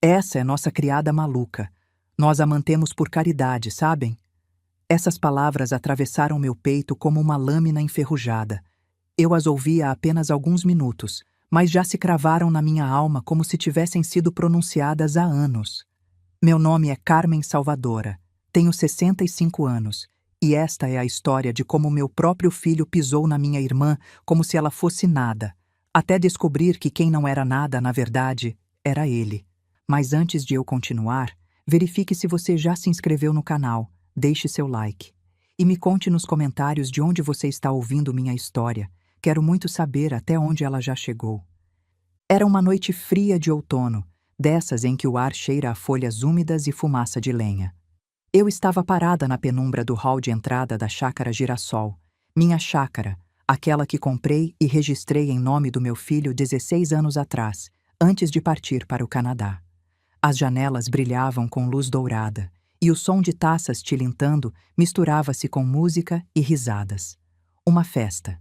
Essa é nossa criada maluca. Nós a mantemos por caridade, sabem? Essas palavras atravessaram meu peito como uma lâmina enferrujada. Eu as ouvi há apenas alguns minutos, mas já se cravaram na minha alma como se tivessem sido pronunciadas há anos. Meu nome é Carmen Salvadora, tenho 65 anos, e esta é a história de como meu próprio filho pisou na minha irmã como se ela fosse nada, até descobrir que quem não era nada, na verdade, era ele. Mas antes de eu continuar, verifique se você já se inscreveu no canal, deixe seu like. E me conte nos comentários de onde você está ouvindo minha história. Quero muito saber até onde ela já chegou. Era uma noite fria de outono, dessas em que o ar cheira a folhas úmidas e fumaça de lenha. Eu estava parada na penumbra do hall de entrada da chácara Girassol, minha chácara, aquela que comprei e registrei em nome do meu filho 16 anos atrás, antes de partir para o Canadá. As janelas brilhavam com luz dourada, e o som de taças tilintando misturava-se com música e risadas. Uma festa.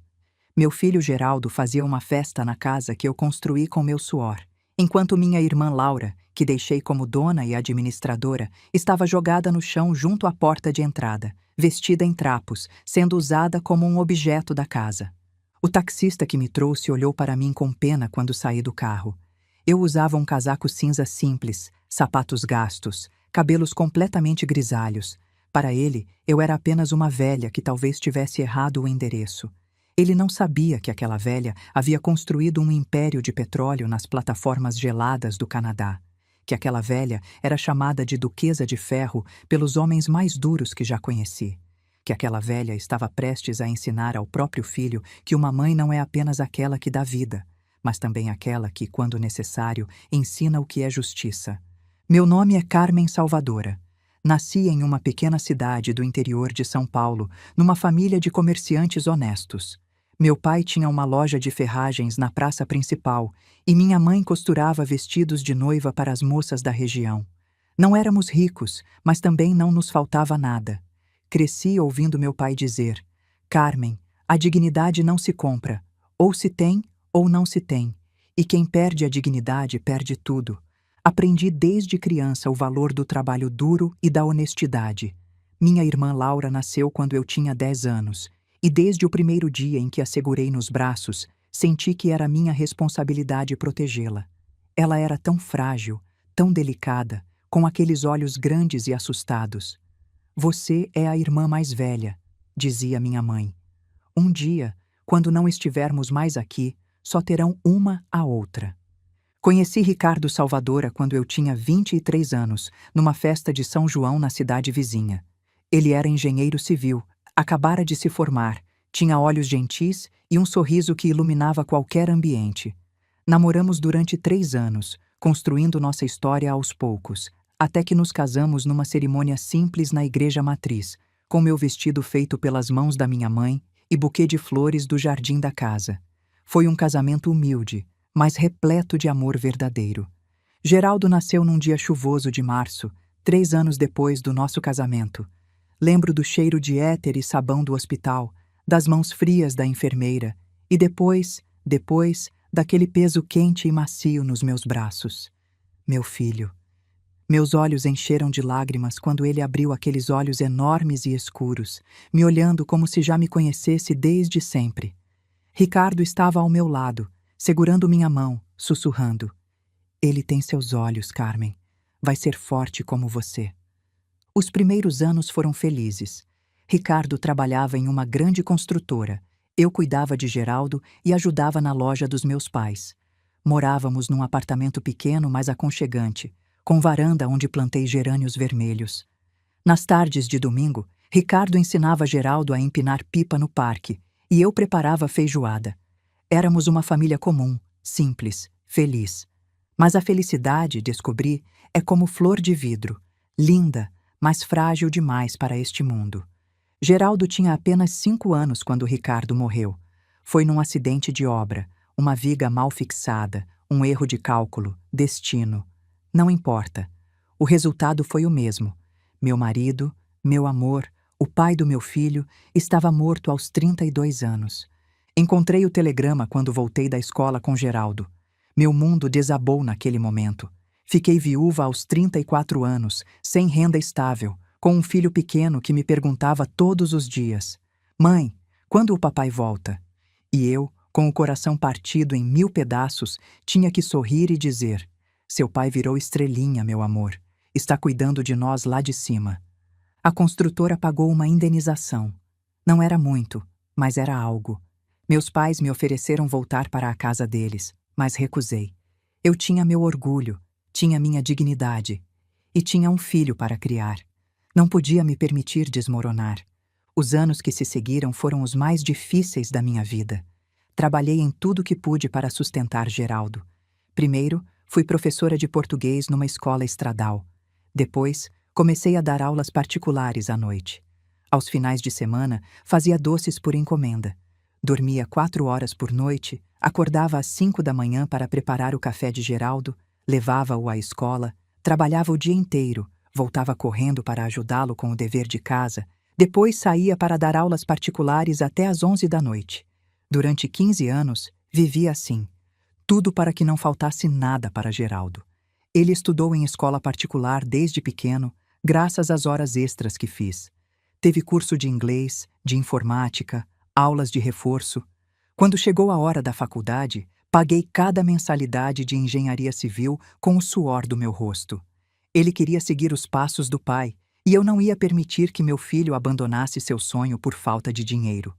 Meu filho Geraldo fazia uma festa na casa que eu construí com meu suor, enquanto minha irmã Laura, que deixei como dona e administradora, estava jogada no chão junto à porta de entrada, vestida em trapos, sendo usada como um objeto da casa. O taxista que me trouxe olhou para mim com pena quando saí do carro. Eu usava um casaco cinza simples, sapatos gastos, cabelos completamente grisalhos. Para ele, eu era apenas uma velha que talvez tivesse errado o endereço. Ele não sabia que aquela velha havia construído um império de petróleo nas plataformas geladas do Canadá, que aquela velha era chamada de Duquesa de Ferro pelos homens mais duros que já conheci, que aquela velha estava prestes a ensinar ao próprio filho que uma mãe não é apenas aquela que dá vida, mas também aquela que, quando necessário, ensina o que é justiça. Meu nome é Carmen Salvadora. Nasci em uma pequena cidade do interior de São Paulo, numa família de comerciantes honestos. Meu pai tinha uma loja de ferragens na praça principal e minha mãe costurava vestidos de noiva para as moças da região. Não éramos ricos, mas também não nos faltava nada. Cresci ouvindo meu pai dizer: Carmen, a dignidade não se compra, ou se tem ou não se tem, e quem perde a dignidade perde tudo. Aprendi desde criança o valor do trabalho duro e da honestidade. Minha irmã Laura nasceu quando eu tinha 10 anos, e desde o primeiro dia em que a segurei nos braços, senti que era minha responsabilidade protegê-la. Ela era tão frágil, tão delicada, com aqueles olhos grandes e assustados. Você é a irmã mais velha, dizia minha mãe. Um dia, quando não estivermos mais aqui, só terão uma a outra. Conheci Ricardo Salvadora quando eu tinha 23 anos, numa festa de São João na cidade vizinha. Ele era engenheiro civil, acabara de se formar, tinha olhos gentis e um sorriso que iluminava qualquer ambiente. Namoramos durante 3 anos, construindo nossa história aos poucos, até que nos casamos numa cerimônia simples na igreja matriz, com meu vestido feito pelas mãos da minha mãe e buquê de flores do jardim da casa. Foi um casamento humilde, mas repleto de amor verdadeiro. Geraldo nasceu num dia chuvoso de março, 3 anos depois do nosso casamento. Lembro do cheiro de éter e sabão do hospital, das mãos frias da enfermeira, e depois, daquele peso quente e macio nos meus braços. Meu filho. Meus olhos encheram de lágrimas quando ele abriu aqueles olhos enormes e escuros, me olhando como se já me conhecesse desde sempre. Ricardo estava ao meu lado, segurando minha mão, sussurrando: Ele tem seus olhos, Carmen. Vai ser forte como você. Os primeiros anos foram felizes. Ricardo trabalhava em uma grande construtora. Eu cuidava de Geraldo e ajudava na loja dos meus pais. Morávamos num apartamento pequeno, mas aconchegante, com varanda onde plantei gerânios vermelhos. Nas tardes de domingo, Ricardo ensinava Geraldo a empinar pipa no parque e eu preparava feijoada. Éramos uma família comum, simples, feliz. Mas a felicidade, descobri, é como flor de vidro, linda, mas frágil demais para este mundo. Geraldo tinha apenas 5 anos quando Ricardo morreu. Foi num acidente de obra, uma viga mal fixada, um erro de cálculo, destino. Não importa. O resultado foi o mesmo. Meu marido, meu amor, o pai do meu filho, estava morto aos 32 anos. Encontrei o telegrama quando voltei da escola com Geraldo. Meu mundo desabou naquele momento. Fiquei viúva aos 34 anos, sem renda estável, com um filho pequeno que me perguntava todos os dias: Mãe, quando o papai volta? E eu, com o coração partido em 1000 pedaços, tinha que sorrir e dizer: Seu pai virou estrelinha, meu amor. Está cuidando de nós lá de cima. A construtora pagou uma indenização. Não era muito, mas era algo. Meus pais me ofereceram voltar para a casa deles, mas recusei. Eu tinha meu orgulho, tinha minha dignidade e tinha um filho para criar. Não podia me permitir desmoronar. Os anos que se seguiram foram os mais difíceis da minha vida. Trabalhei em tudo que pude para sustentar Geraldo. Primeiro, fui professora de português numa escola estradal. Depois, comecei a dar aulas particulares à noite. Aos finais de semana, fazia doces por encomenda. Dormia 4 horas por noite, acordava às 5 da manhã para preparar o café de Geraldo, levava-o à escola, trabalhava o dia inteiro, voltava correndo para ajudá-lo com o dever de casa, depois saía para dar aulas particulares até às 11 da noite. Durante 15 anos, vivia assim. Tudo para que não faltasse nada para Geraldo. Ele estudou em escola particular desde pequeno, graças às horas extras que fiz. Teve curso de inglês, de informática, aulas de reforço. Quando chegou a hora da faculdade, paguei cada mensalidade de engenharia civil com o suor do meu rosto. Ele queria seguir os passos do pai, e eu não ia permitir que meu filho abandonasse seu sonho por falta de dinheiro.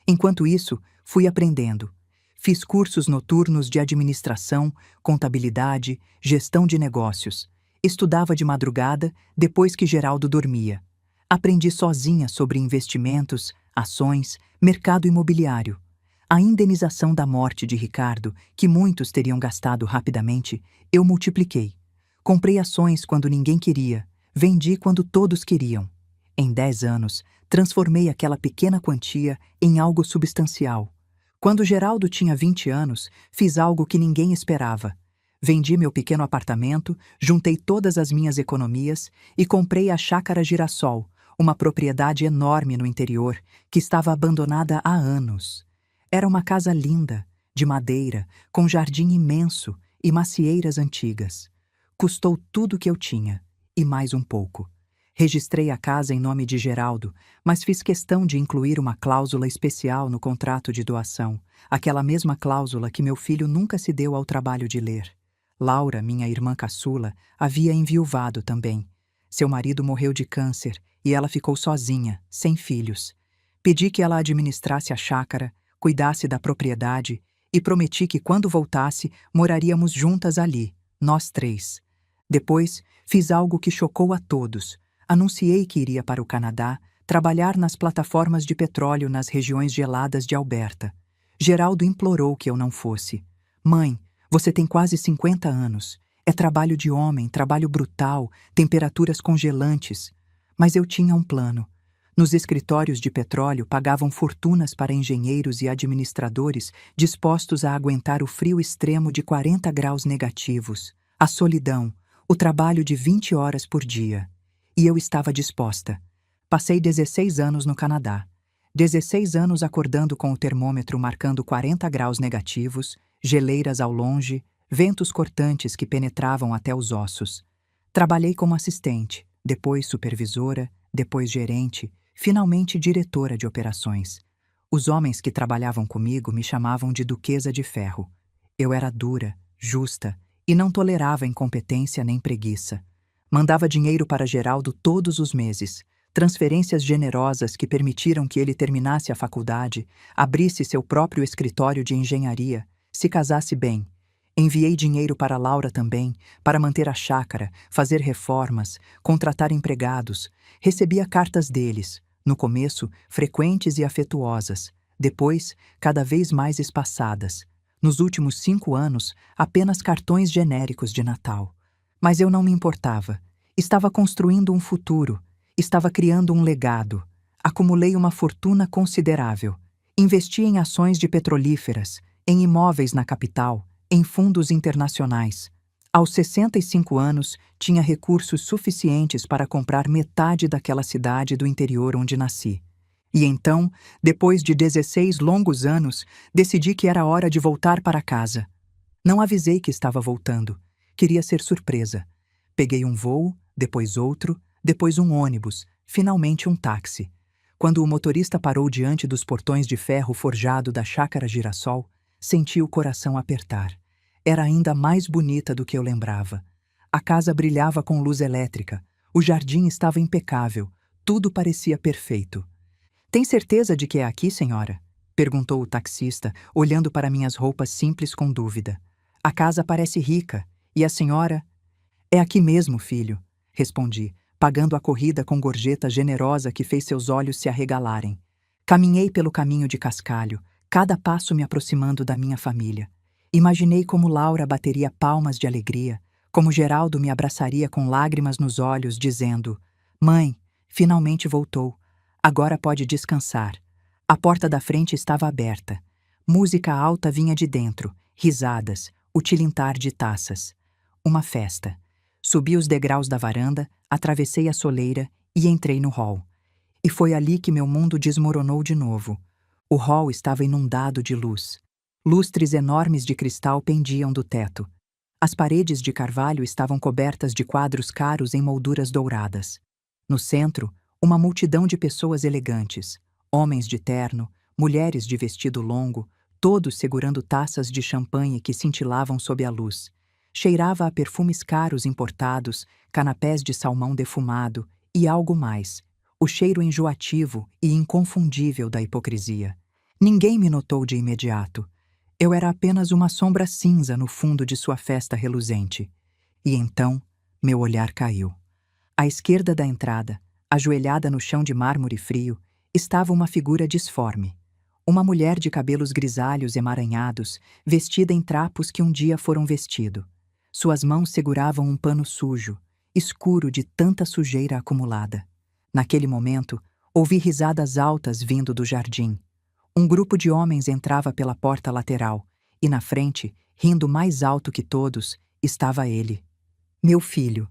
Enquanto isso, fui aprendendo. Fiz cursos noturnos de administração, contabilidade, gestão de negócios. Estudava de madrugada, depois que Geraldo dormia. Aprendi sozinha sobre investimentos, ações, mercado imobiliário. A indenização da morte de Ricardo, que muitos teriam gastado rapidamente, eu multipliquei. Comprei ações quando ninguém queria, vendi quando todos queriam. Em 10 anos, transformei aquela pequena quantia em algo substancial. Quando Geraldo tinha 20 anos, fiz algo que ninguém esperava. Vendi meu pequeno apartamento, juntei todas as minhas economias e comprei a Chácara Girassol, uma propriedade enorme no interior que estava abandonada há anos. Era uma casa linda, de madeira, com jardim imenso e macieiras antigas. Custou tudo o que eu tinha, e mais um pouco. Registrei a casa em nome de Geraldo, mas fiz questão de incluir uma cláusula especial no contrato de doação, aquela mesma cláusula que meu filho nunca se deu ao trabalho de ler. Laura, minha irmã caçula, havia enviuvado também. Seu marido morreu de câncer e ela ficou sozinha, sem filhos. Pedi que ela administrasse a chácara, cuidasse da propriedade e prometi que quando voltasse, moraríamos juntas ali, nós 3. Depois, fiz algo que chocou a todos. Anunciei que iria para o Canadá, trabalhar nas plataformas de petróleo nas regiões geladas de Alberta. Geraldo implorou que eu não fosse. Mãe, você tem quase 50 anos. É trabalho de homem, trabalho brutal, temperaturas congelantes. Mas eu tinha um plano. Nos escritórios de petróleo pagavam fortunas para engenheiros e administradores dispostos a aguentar o frio extremo de 40 graus negativos, a solidão, o trabalho de 20 horas por dia. E eu estava disposta. Passei 16 anos no Canadá. 16 anos acordando com o termômetro marcando 40 graus negativos, geleiras ao longe, ventos cortantes que penetravam até os ossos. Trabalhei como assistente, depois supervisora, depois gerente, finalmente diretora de operações. Os homens que trabalhavam comigo me chamavam de Duquesa de Ferro. Eu era dura, justa e não tolerava incompetência nem preguiça. Mandava dinheiro para Geraldo todos os meses, transferências generosas que permitiram que ele terminasse a faculdade, abrisse seu próprio escritório de engenharia, se casasse bem. Enviei dinheiro para Laura também, para manter a chácara, fazer reformas, contratar empregados. Recebia cartas deles, no começo, frequentes e afetuosas, depois, cada vez mais espaçadas. Nos últimos 5 anos, apenas cartões genéricos de Natal. Mas eu não me importava. Estava construindo um futuro. Estava criando um legado. Acumulei uma fortuna considerável. Investi em ações de petrolíferas, em imóveis na capital, em fundos internacionais. Aos 65 anos, tinha recursos suficientes para comprar metade daquela cidade do interior onde nasci. E então, depois de 16 longos anos, decidi que era hora de voltar para casa. Não avisei que estava voltando. Queria ser surpresa. Peguei um voo, depois outro, depois um ônibus, finalmente um táxi. Quando o motorista parou diante dos portões de ferro forjado da Chácara Girassol, senti o coração apertar. Era ainda mais bonita do que eu lembrava. A casa brilhava com luz elétrica, o jardim estava impecável, tudo parecia perfeito. "Tem certeza de que é aqui, senhora?" perguntou o taxista, olhando para minhas roupas simples com dúvida. "A casa parece rica, e a senhora?" "É aqui mesmo, filho", respondi, pagando a corrida com gorjeta generosa que fez seus olhos se arregalarem. Caminhei pelo caminho de cascalho, cada passo me aproximando da minha família. Imaginei como Laura bateria palmas de alegria, como Geraldo me abraçaria com lágrimas nos olhos, dizendo: "Mãe, finalmente voltou. Agora pode descansar." A porta da frente estava aberta. Música alta vinha de dentro, risadas, o tilintar de taças. Uma festa. Subi os degraus da varanda, atravessei a soleira e entrei no hall. E foi ali que meu mundo desmoronou de novo. O hall estava inundado de luz. Lustres enormes de cristal pendiam do teto. As paredes de carvalho estavam cobertas de quadros caros em molduras douradas. No centro, uma multidão de pessoas elegantes, homens de terno, mulheres de vestido longo, todos segurando taças de champanhe que cintilavam sob a luz. Cheirava a perfumes caros importados, canapés de salmão defumado e algo mais, o cheiro enjoativo e inconfundível da hipocrisia. Ninguém me notou de imediato. Eu era apenas uma sombra cinza no fundo de sua festa reluzente. E então, meu olhar caiu. À esquerda da entrada, ajoelhada no chão de mármore frio, estava uma figura disforme. Uma mulher de cabelos grisalhos emaranhados, vestida em trapos que um dia foram vestido. Suas mãos seguravam um pano sujo, escuro de tanta sujeira acumulada. Naquele momento, ouvi risadas altas vindo do jardim. Um grupo de homens entrava pela porta lateral, e na frente, rindo mais alto que todos, estava ele. Meu filho.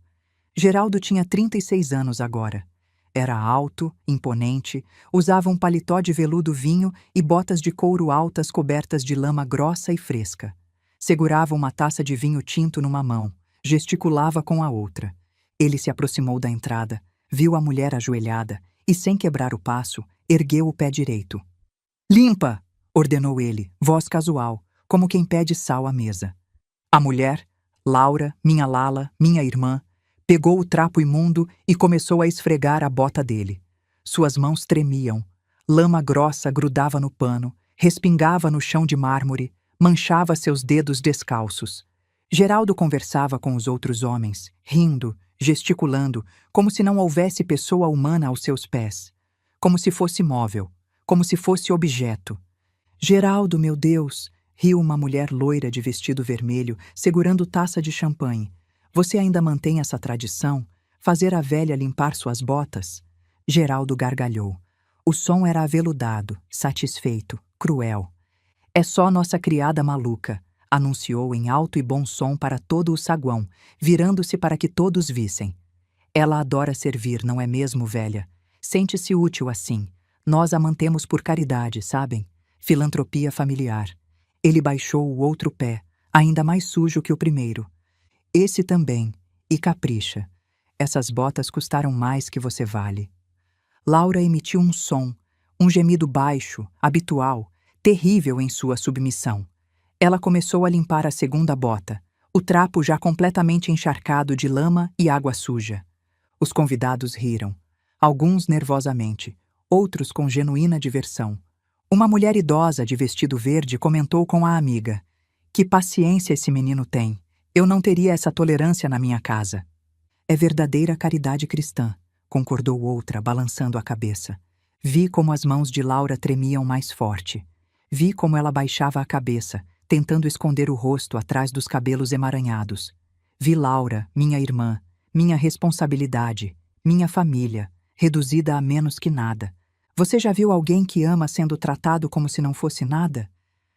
Geraldo tinha 36 anos agora. Era alto, imponente, usava um paletó de veludo vinho e botas de couro altas cobertas de lama grossa e fresca. Segurava uma taça de vinho tinto numa mão, gesticulava com a outra. Ele se aproximou da entrada, viu a mulher ajoelhada e, sem quebrar o passo, ergueu o pé direito. "Limpa!" ordenou ele, voz casual, como quem pede sal à mesa. A mulher, Laura, minha Lala, minha irmã, pegou o trapo imundo e começou a esfregar a bota dele. Suas mãos tremiam, lama grossa grudava no pano, respingava no chão de mármore, manchava seus dedos descalços. Geraldo conversava com os outros homens, rindo, gesticulando, como se não houvesse pessoa humana aos seus pés. Como se fosse móvel, como se fosse objeto. "Geraldo, meu Deus!" riu uma mulher loira de vestido vermelho, segurando taça de champanhe. "Você ainda mantém essa tradição? Fazer a velha limpar suas botas?" Geraldo gargalhou. O som era aveludado, satisfeito, cruel. "É só nossa criada maluca", anunciou em alto e bom som para todo o saguão, virando-se para que todos vissem. "Ela adora servir, não é mesmo, velha? Sente-se útil assim. Nós a mantemos por caridade, sabem? Filantropia familiar." Ele baixou o outro pé, ainda mais sujo que o primeiro. "Esse também, e capricha. Essas botas custaram mais que você vale." Laura emitiu um som, um gemido baixo, habitual, terrível em sua submissão. Ela começou a limpar a segunda bota, o trapo já completamente encharcado de lama e água suja. Os convidados riram, alguns nervosamente, outros com genuína diversão. Uma mulher idosa de vestido verde comentou com a amiga: "Que paciência esse menino tem. Eu não teria essa tolerância na minha casa." "É verdadeira caridade cristã", concordou outra, balançando a cabeça. Vi como as mãos de Laura tremiam mais forte. Vi como ela baixava a cabeça, tentando esconder o rosto atrás dos cabelos emaranhados. Vi Laura, minha irmã, minha responsabilidade, minha família, reduzida a menos que nada. Você já viu alguém que ama sendo tratado como se não fosse nada?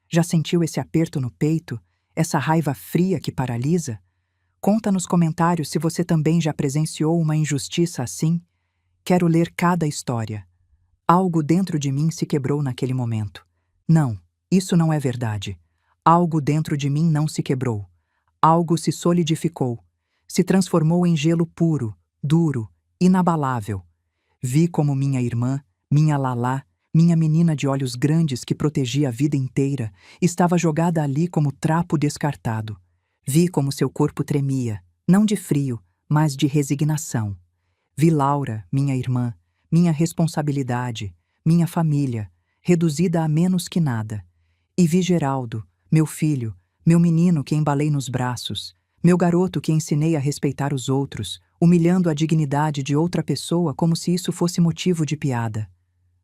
Já sentiu esse aperto no peito, essa raiva fria que paralisa? Conta nos comentários se você também já presenciou uma injustiça assim. Quero ler cada história. Algo dentro de mim se quebrou naquele momento. Não, isso não é verdade. Algo dentro de mim não se quebrou. Algo se solidificou. Se transformou em gelo puro, duro, inabalável. Vi como minha irmã, minha Lalá, minha menina de olhos grandes que protegia a vida inteira, estava jogada ali como trapo descartado. Vi como seu corpo tremia, não de frio, mas de resignação. Vi Laura, minha irmã, minha responsabilidade, minha família, reduzida a menos que nada. E vi Geraldo, meu filho, meu menino que embalei nos braços, meu garoto que ensinei a respeitar os outros, humilhando a dignidade de outra pessoa como se isso fosse motivo de piada.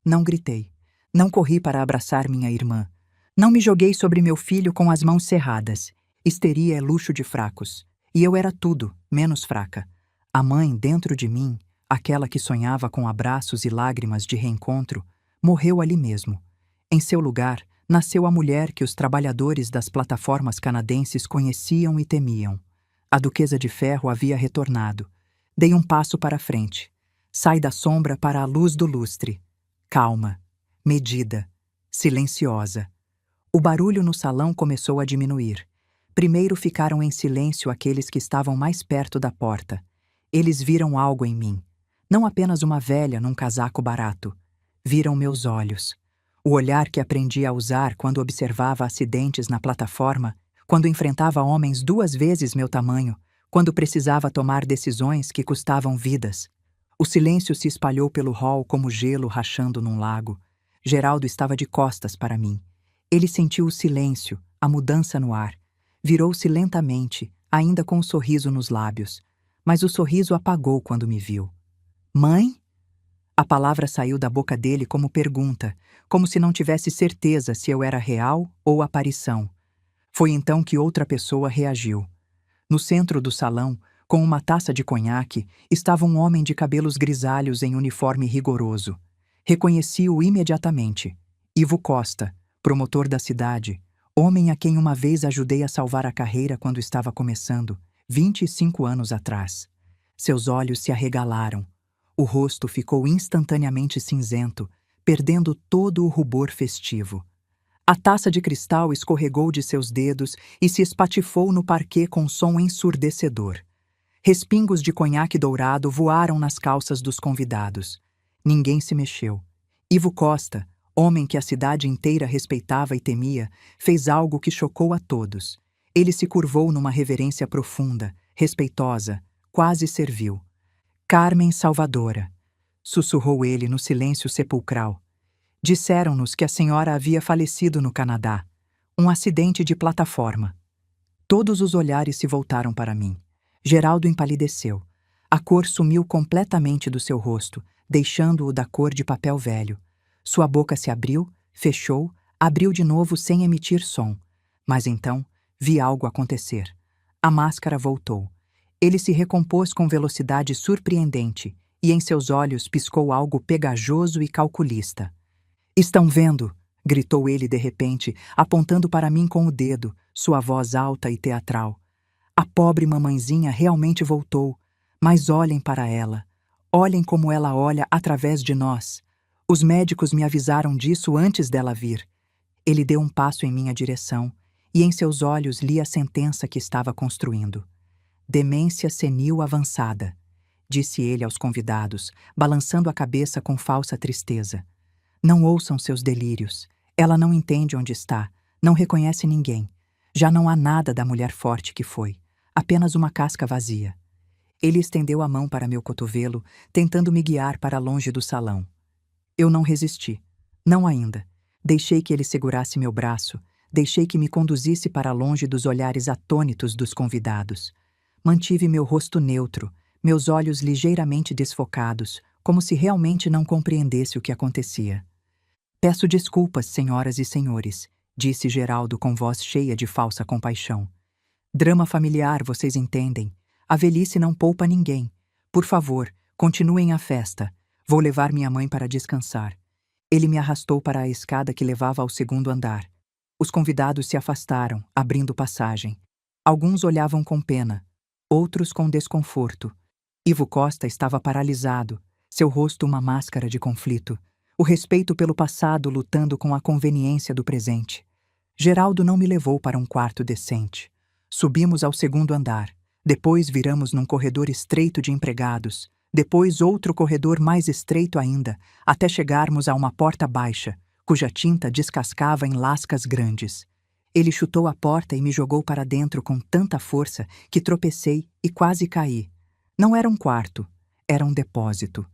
Não gritei. Não corri para abraçar minha irmã. Não me joguei sobre meu filho com as mãos cerradas. Histeria é luxo de fracos. E eu era tudo, menos fraca. A mãe dentro de mim, aquela que sonhava com abraços e lágrimas de reencontro, morreu ali mesmo. Em seu lugar, nasceu a mulher que os trabalhadores das plataformas canadenses conheciam e temiam. A Duquesa de Ferro havia retornado. Dei um passo para a frente. Sai da sombra para a luz do lustre. Calma, medida, silenciosa. O barulho no salão começou a diminuir. Primeiro ficaram em silêncio aqueles que estavam mais perto da porta. Eles viram algo em mim. Não apenas uma velha num casaco barato. Viram meus olhos. O olhar que aprendi a usar quando observava acidentes na plataforma, quando enfrentava homens 2 vezes meu tamanho, quando precisava tomar decisões que custavam vidas. O silêncio se espalhou pelo hall como gelo rachando num lago. Geraldo estava de costas para mim. Ele sentiu o silêncio, a mudança no ar. Virou-se lentamente, ainda com um sorriso nos lábios. Mas o sorriso apagou quando me viu. Mãe? A palavra saiu da boca dele como pergunta, como se não tivesse certeza se eu era real ou aparição. Foi então que outra pessoa reagiu. No centro do salão, com uma taça de conhaque, estava um homem de cabelos grisalhos em uniforme rigoroso. Reconheci-o imediatamente. Ivo Costa, promotor da cidade, homem a quem uma vez ajudei a salvar a carreira quando estava começando, 25 anos atrás. Seus olhos se arregalaram. O rosto ficou instantaneamente cinzento, perdendo todo o rubor festivo. A taça de cristal escorregou de seus dedos e se espatifou no parquet com som ensurdecedor. Respingos de conhaque dourado voaram nas calças dos convidados. Ninguém se mexeu. Ivo Costa, homem que a cidade inteira respeitava e temia, fez algo que chocou a todos. Ele se curvou numa reverência profunda, respeitosa, quase servil. Carmen Salvadora, sussurrou ele no silêncio sepulcral. Disseram-nos que a senhora havia falecido no Canadá. Um acidente de plataforma. Todos os olhares se voltaram para mim. Geraldo empalideceu. A cor sumiu completamente do seu rosto, deixando-o da cor de papel velho. Sua boca se abriu, fechou, abriu de novo sem emitir som. Mas então, vi algo acontecer. A máscara voltou. Ele se recompôs com velocidade surpreendente, e em seus olhos piscou algo pegajoso e calculista. "Estão vendo?" gritou ele de repente, apontando para mim com o dedo, sua voz alta e teatral. "A pobre mamãezinha realmente voltou, mas olhem para ela. Olhem como ela olha através de nós. Os médicos me avisaram disso antes dela vir." Ele deu um passo em minha direção, e em seus olhos li a sentença que estava construindo. "Demência senil avançada", disse ele aos convidados, balançando a cabeça com falsa tristeza. "Não ouçam seus delírios. Ela não entende onde está, não reconhece ninguém. Já não há nada da mulher forte que foi, apenas uma casca vazia." Ele estendeu a mão para meu cotovelo, tentando me guiar para longe do salão. Eu não resisti. Não ainda. Deixei que ele segurasse meu braço, deixei que me conduzisse para longe dos olhares atônitos dos convidados. Mantive meu rosto neutro, meus olhos ligeiramente desfocados, como se realmente não compreendesse o que acontecia. "Peço desculpas, senhoras e senhores", disse Geraldo com voz cheia de falsa compaixão. "Drama familiar, vocês entendem. A velhice não poupa ninguém. Por favor, continuem a festa. Vou levar minha mãe para descansar." Ele me arrastou para a escada que levava ao segundo andar. Os convidados se afastaram, abrindo passagem. Alguns olhavam com pena, outros com desconforto. Ivo Costa estava paralisado, seu rosto uma máscara de conflito, o respeito pelo passado lutando com a conveniência do presente. Geraldo não me levou para um quarto decente. Subimos ao segundo andar. Depois viramos num corredor estreito de empregados. Depois outro corredor mais estreito ainda, até chegarmos a uma porta baixa, cuja tinta descascava em lascas grandes. Ele chutou a porta e me jogou para dentro com tanta força que tropecei e quase caí. Não era um quarto, era um depósito.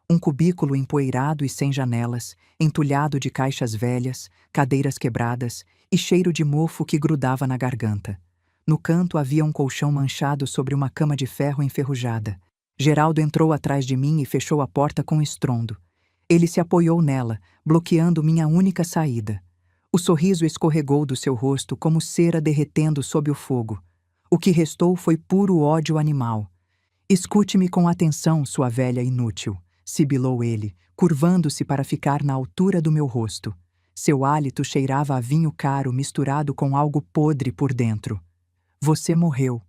Um cubículo empoeirado e sem janelas, entulhado de caixas velhas, cadeiras quebradas e cheiro de mofo que grudava na garganta. No canto havia um colchão manchado sobre uma cama de ferro enferrujada. Geraldo entrou atrás de mim e fechou a porta com estrondo. Ele se apoiou nela, bloqueando minha única saída. O sorriso escorregou do seu rosto como cera derretendo sob o fogo. O que restou foi puro ódio animal. Escute-me com atenção, sua velha inútil, sibilou ele, curvando-se para ficar na altura do meu rosto. Seu hálito cheirava a vinho caro misturado com algo podre por dentro. Você morreu.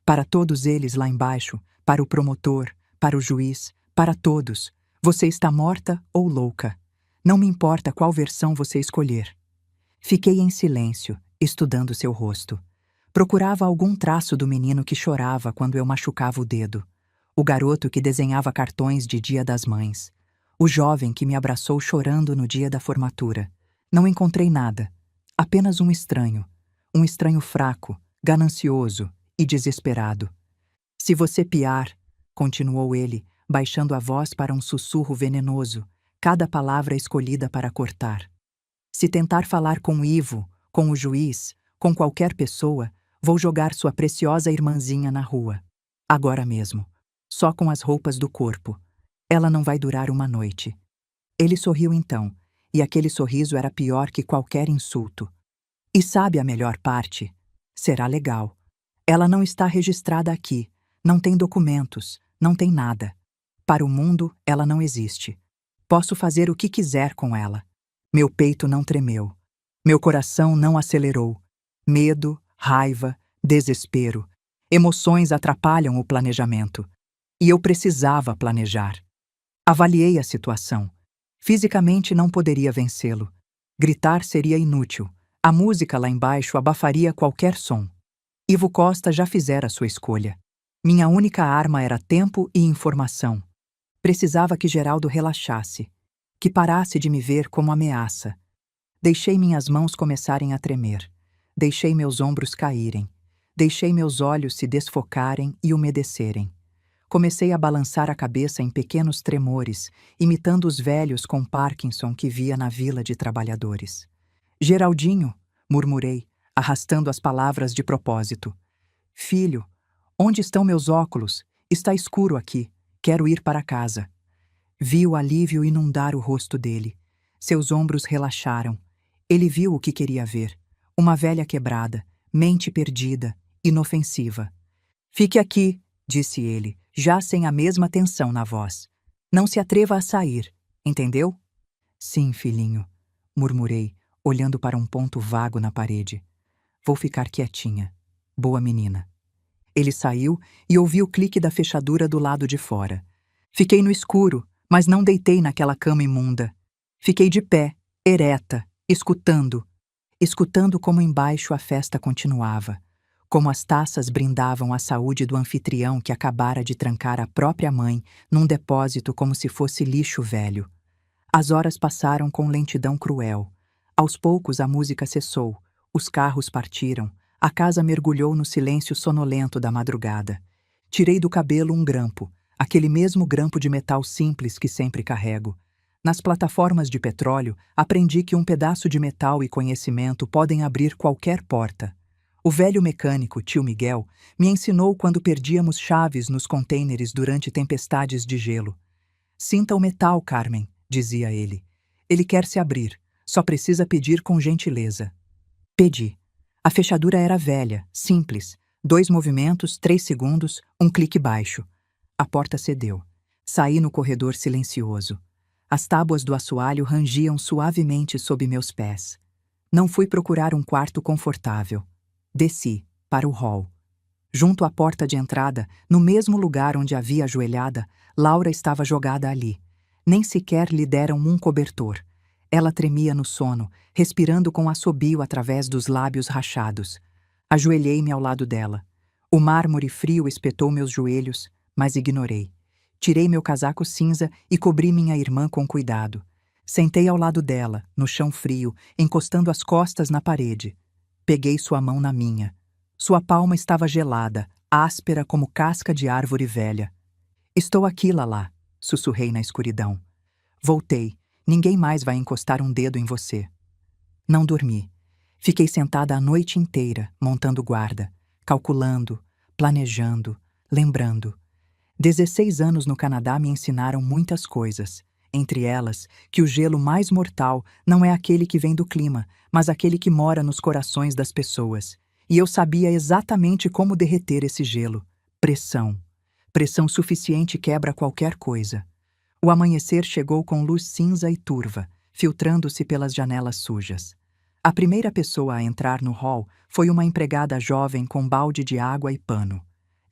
Para todos eles lá embaixo, para o promotor, para o juiz, para todos. Você está morta ou louca. Não me importa qual versão você escolher. Fiquei em silêncio, estudando seu rosto. Procurava algum traço do menino que chorava quando eu machucava o dedo. O garoto que desenhava cartões de Dia das Mães. O jovem que me abraçou chorando no dia da formatura. Não encontrei nada. Apenas um estranho. Um estranho fraco, ganancioso e desesperado. Se você piar, continuou ele, baixando a voz para um sussurro venenoso, cada palavra escolhida para cortar. Se tentar falar com Ivo, com o juiz, com qualquer pessoa, vou jogar sua preciosa irmãzinha na rua. Agora mesmo. Só com as roupas do corpo. Ela não vai durar uma noite. Ele sorriu então, e aquele sorriso era pior que qualquer insulto. E sabe a melhor parte? Será legal. Ela não está registrada aqui, não tem documentos, não tem nada. Para o mundo, ela não existe. Posso fazer o que quiser com ela. Meu peito não tremeu. Meu coração não acelerou. Medo, raiva, desespero. Emoções atrapalham o planejamento. E eu precisava planejar. Avaliei a situação. Fisicamente não poderia vencê-lo. Gritar seria inútil. A música lá embaixo abafaria qualquer som. Ivo Costa já fizera sua escolha. Minha única arma era tempo e informação. Precisava que Geraldo relaxasse, que parasse de me ver como ameaça. Deixei minhas mãos começarem a tremer. Deixei meus ombros caírem. Deixei meus olhos se desfocarem e umedecerem. Comecei a balançar a cabeça em pequenos tremores, imitando os velhos com Parkinson que via na vila de trabalhadores. Geraldinho, murmurei, arrastando as palavras de propósito. Filho, onde estão meus óculos? Está escuro aqui. Quero ir para casa. Vi o alívio inundar o rosto dele. Seus ombros relaxaram. Ele viu o que queria ver. Uma velha quebrada, mente perdida, inofensiva. Fique aqui, disse ele, já sem a mesma tensão na voz. Não se atreva a sair, entendeu? Sim, filhinho, murmurei, olhando para um ponto vago na parede. Vou ficar quietinha. Boa menina. Ele saiu e ouvi o clique da fechadura do lado de fora. Fiquei no escuro, mas não deitei naquela cama imunda. Fiquei de pé, ereta, escutando como embaixo a festa continuava, como as taças brindavam a saúde do anfitrião que acabara de trancar a própria mãe num depósito como se fosse lixo velho. As horas passaram com lentidão cruel. Aos poucos a música cessou, os carros partiram, a casa mergulhou no silêncio sonolento da madrugada. Tirei do cabelo um grampo, aquele mesmo grampo de metal simples que sempre carrego. Nas plataformas de petróleo, aprendi que um pedaço de metal e conhecimento podem abrir qualquer porta. O velho mecânico, tio Miguel, me ensinou quando perdíamos chaves nos contêineres durante tempestades de gelo. Sinta o metal, Carmen, dizia ele. Ele quer se abrir, só precisa pedir com gentileza. Pedi. A fechadura era velha, simples. 2 movimentos, 3 segundos, um clique baixo. A porta cedeu. Saí no corredor silencioso. As tábuas do assoalho rangiam suavemente sob meus pés. Não fui procurar um quarto confortável. Desci, para o hall. Junto à porta de entrada, no mesmo lugar onde havia ajoelhada, Laura estava jogada ali. Nem sequer lhe deram um cobertor. Ela tremia no sono, respirando com assobio através dos lábios rachados. Ajoelhei-me ao lado dela. O mármore frio espetou meus joelhos, mas ignorei. Tirei meu casaco cinza e cobri minha irmã com cuidado. Sentei ao lado dela, no chão frio, encostando as costas na parede. Peguei sua mão na minha. Sua palma estava gelada, áspera como casca de árvore velha. Estou aqui, Lalá, sussurrei na escuridão. Voltei. Ninguém mais vai encostar um dedo em você. Não dormi. Fiquei sentada a noite inteira, montando guarda, calculando, planejando, lembrando. 16 anos no Canadá me ensinaram muitas coisas, entre elas que o gelo mais mortal não é aquele que vem do clima, mas aquele que mora nos corações das pessoas. E eu sabia exatamente como derreter esse gelo. Pressão. Pressão suficiente quebra qualquer coisa. O amanhecer chegou com luz cinza e turva, filtrando-se pelas janelas sujas. A primeira pessoa a entrar no hall foi uma empregada jovem com balde de água e pano.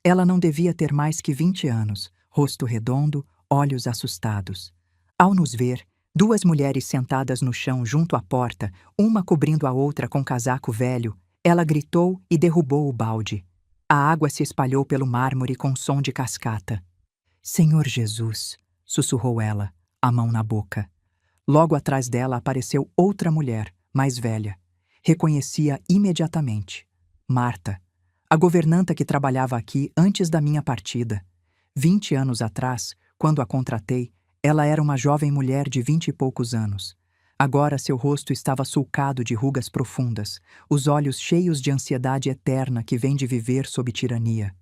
Ela não devia ter mais que 20 anos, rosto redondo, olhos assustados. Ao nos ver, duas mulheres sentadas no chão junto à porta, uma cobrindo a outra com casaco velho, ela gritou e derrubou o balde. A água se espalhou pelo mármore com som de cascata. Senhor Jesus, sussurrou ela, a mão na boca. Logo atrás dela apareceu outra mulher, mais velha. Reconhecia imediatamente. Marta, a governanta que trabalhava aqui antes da minha partida. 20 anos atrás, quando a contratei, ela era uma jovem mulher de 20 e poucos anos. Agora seu rosto estava sulcado de rugas profundas, os olhos cheios de ansiedade eterna que vem de viver sob tirania.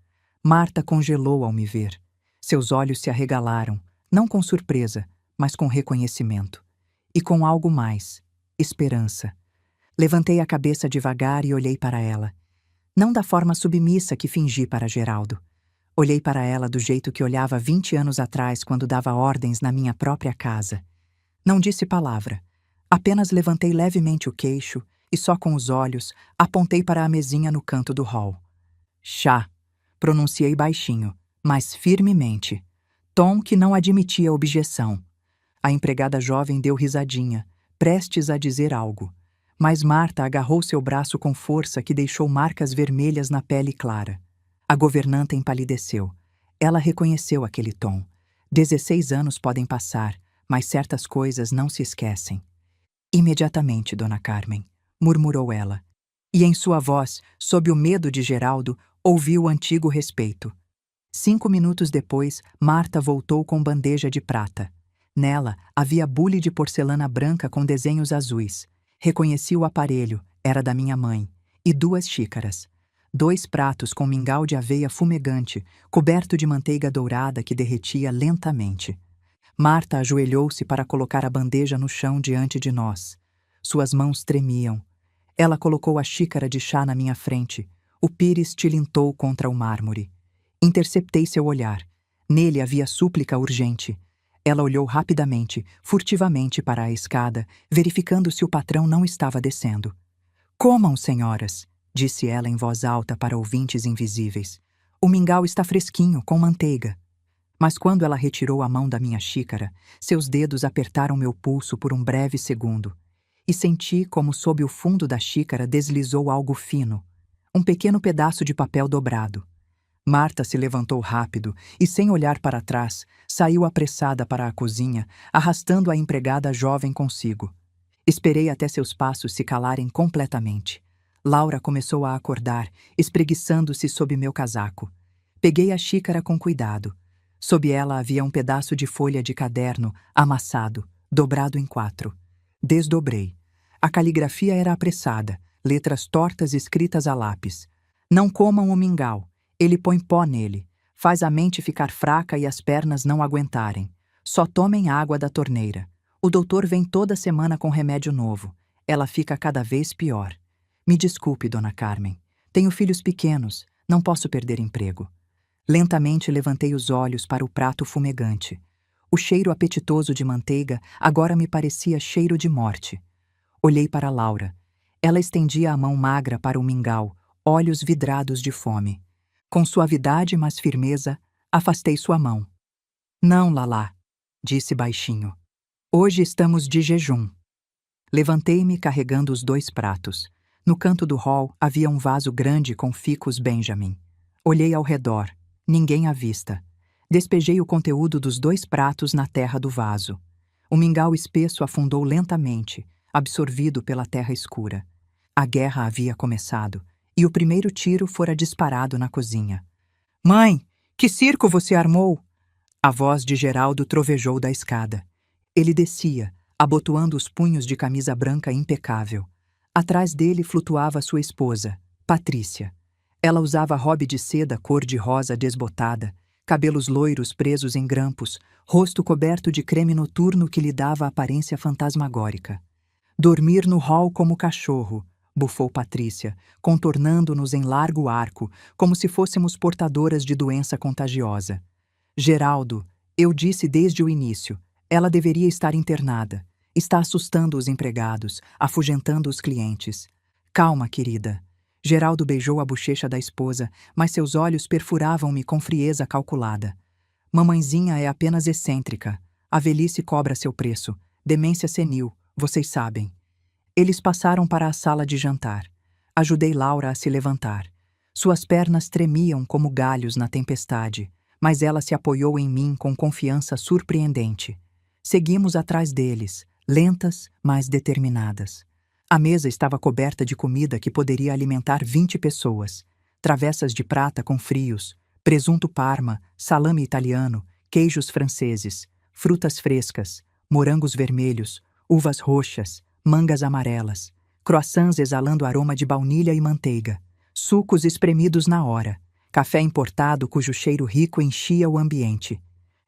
Marta congelou ao me ver. Seus olhos se arregalaram, não com surpresa, mas com reconhecimento. E com algo mais, esperança. Levantei a cabeça devagar e olhei para ela. Não da forma submissa que fingi para Geraldo. Olhei para ela do jeito que olhava 20 anos atrás quando dava ordens na minha própria casa. Não disse palavra. Apenas levantei levemente o queixo e só com os olhos apontei para a mesinha no canto do hall. Chá, pronunciei baixinho, mas firmemente. Tom que não admitia objeção. A empregada jovem deu risadinha, prestes a dizer algo. Mas Marta agarrou seu braço com força que deixou marcas vermelhas na pele clara. A governanta empalideceu. Ela reconheceu aquele tom. 16 anos podem passar, mas certas coisas não se esquecem. Imediatamente, Dona Carmen, murmurou ela. E em sua voz, sob o medo de Geraldo, ouviu o antigo respeito. 5 minutos depois, Marta voltou com bandeja de prata. Nela havia bule de porcelana branca com desenhos azuis. Reconheci o aparelho, era da minha mãe. E 2 xícaras. 2 pratos com mingau de aveia fumegante, coberto de manteiga dourada que derretia lentamente. Marta ajoelhou-se para colocar a bandeja no chão diante de nós. Suas mãos tremiam. Ela colocou a xícara de chá na minha frente. O pires tilintou contra o mármore. Interceptei seu olhar. Nele havia súplica urgente. Ela olhou rapidamente, furtivamente para a escada, verificando se o patrão não estava descendo. Comam, senhoras, disse ela em voz alta para ouvintes invisíveis. O mingau está fresquinho, com manteiga. Mas quando ela retirou a mão da minha xícara, seus dedos apertaram meu pulso por um breve segundo. E senti como sob o fundo da xícara deslizou algo fino, um pequeno pedaço de papel dobrado. Marta se levantou rápido e, sem olhar para trás, saiu apressada para a cozinha, arrastando a empregada jovem consigo. Esperei até seus passos se calarem completamente. Laura começou a acordar, espreguiçando-se sob meu casaco. Peguei a xícara com cuidado. Sob ela havia um pedaço de folha de caderno, amassado, dobrado em 4. Desdobrei. A caligrafia era apressada, letras tortas escritas a lápis. Não comam o mingau. Ele põe pó nele. Faz a mente ficar fraca e as pernas não aguentarem. Só tomem água da torneira. O doutor vem toda semana com remédio novo. Ela fica cada vez pior. Me desculpe, Dona Carmen. Tenho filhos pequenos. Não posso perder emprego. Lentamente levantei os olhos para o prato fumegante. O cheiro apetitoso de manteiga agora me parecia cheiro de morte. Olhei para Laura. Ela estendia a mão magra para o mingau, olhos vidrados de fome. Com suavidade, mas firmeza, afastei sua mão. Não, Lalá, disse baixinho. Hoje estamos de jejum. Levantei-me carregando os 2 pratos. No canto do hall havia um vaso grande com ficus Benjamin. Olhei ao redor. Ninguém à vista. Despejei o conteúdo dos 2 pratos na terra do vaso. O mingau espesso afundou lentamente, absorvido pela terra escura. A guerra havia começado, e o primeiro tiro fora disparado na cozinha. "Mãe, que circo você armou?" A voz de Geraldo trovejou da escada. Ele descia, abotoando os punhos de camisa branca impecável. Atrás dele flutuava sua esposa, Patrícia. Ela usava robe de seda cor-de-rosa desbotada, cabelos loiros presos em grampos, rosto coberto de creme noturno que lhe dava aparência fantasmagórica. "Dormir no hall como cachorro", bufou Patrícia, contornando-nos em largo arco, como se fôssemos portadoras de doença contagiosa. "Geraldo, eu disse desde o início, ela deveria estar internada. Está assustando os empregados, afugentando os clientes. Calma, querida." Geraldo beijou a bochecha da esposa, mas seus olhos perfuravam-me com frieza calculada. "Mamãezinha é apenas excêntrica. A velhice cobra seu preço. Demência senil, vocês sabem." Eles passaram para a sala de jantar. Ajudei Laura a se levantar. Suas pernas tremiam como galhos na tempestade, mas ela se apoiou em mim com confiança surpreendente. Seguimos atrás deles, lentas, mas determinadas. A mesa estava coberta de comida que poderia alimentar 20 pessoas. Travessas de prata com frios, presunto parma, salame italiano, queijos franceses, frutas frescas, morangos vermelhos, uvas roxas, mangas amarelas, croissants exalando aroma de baunilha e manteiga, sucos espremidos na hora, café importado cujo cheiro rico enchia o ambiente.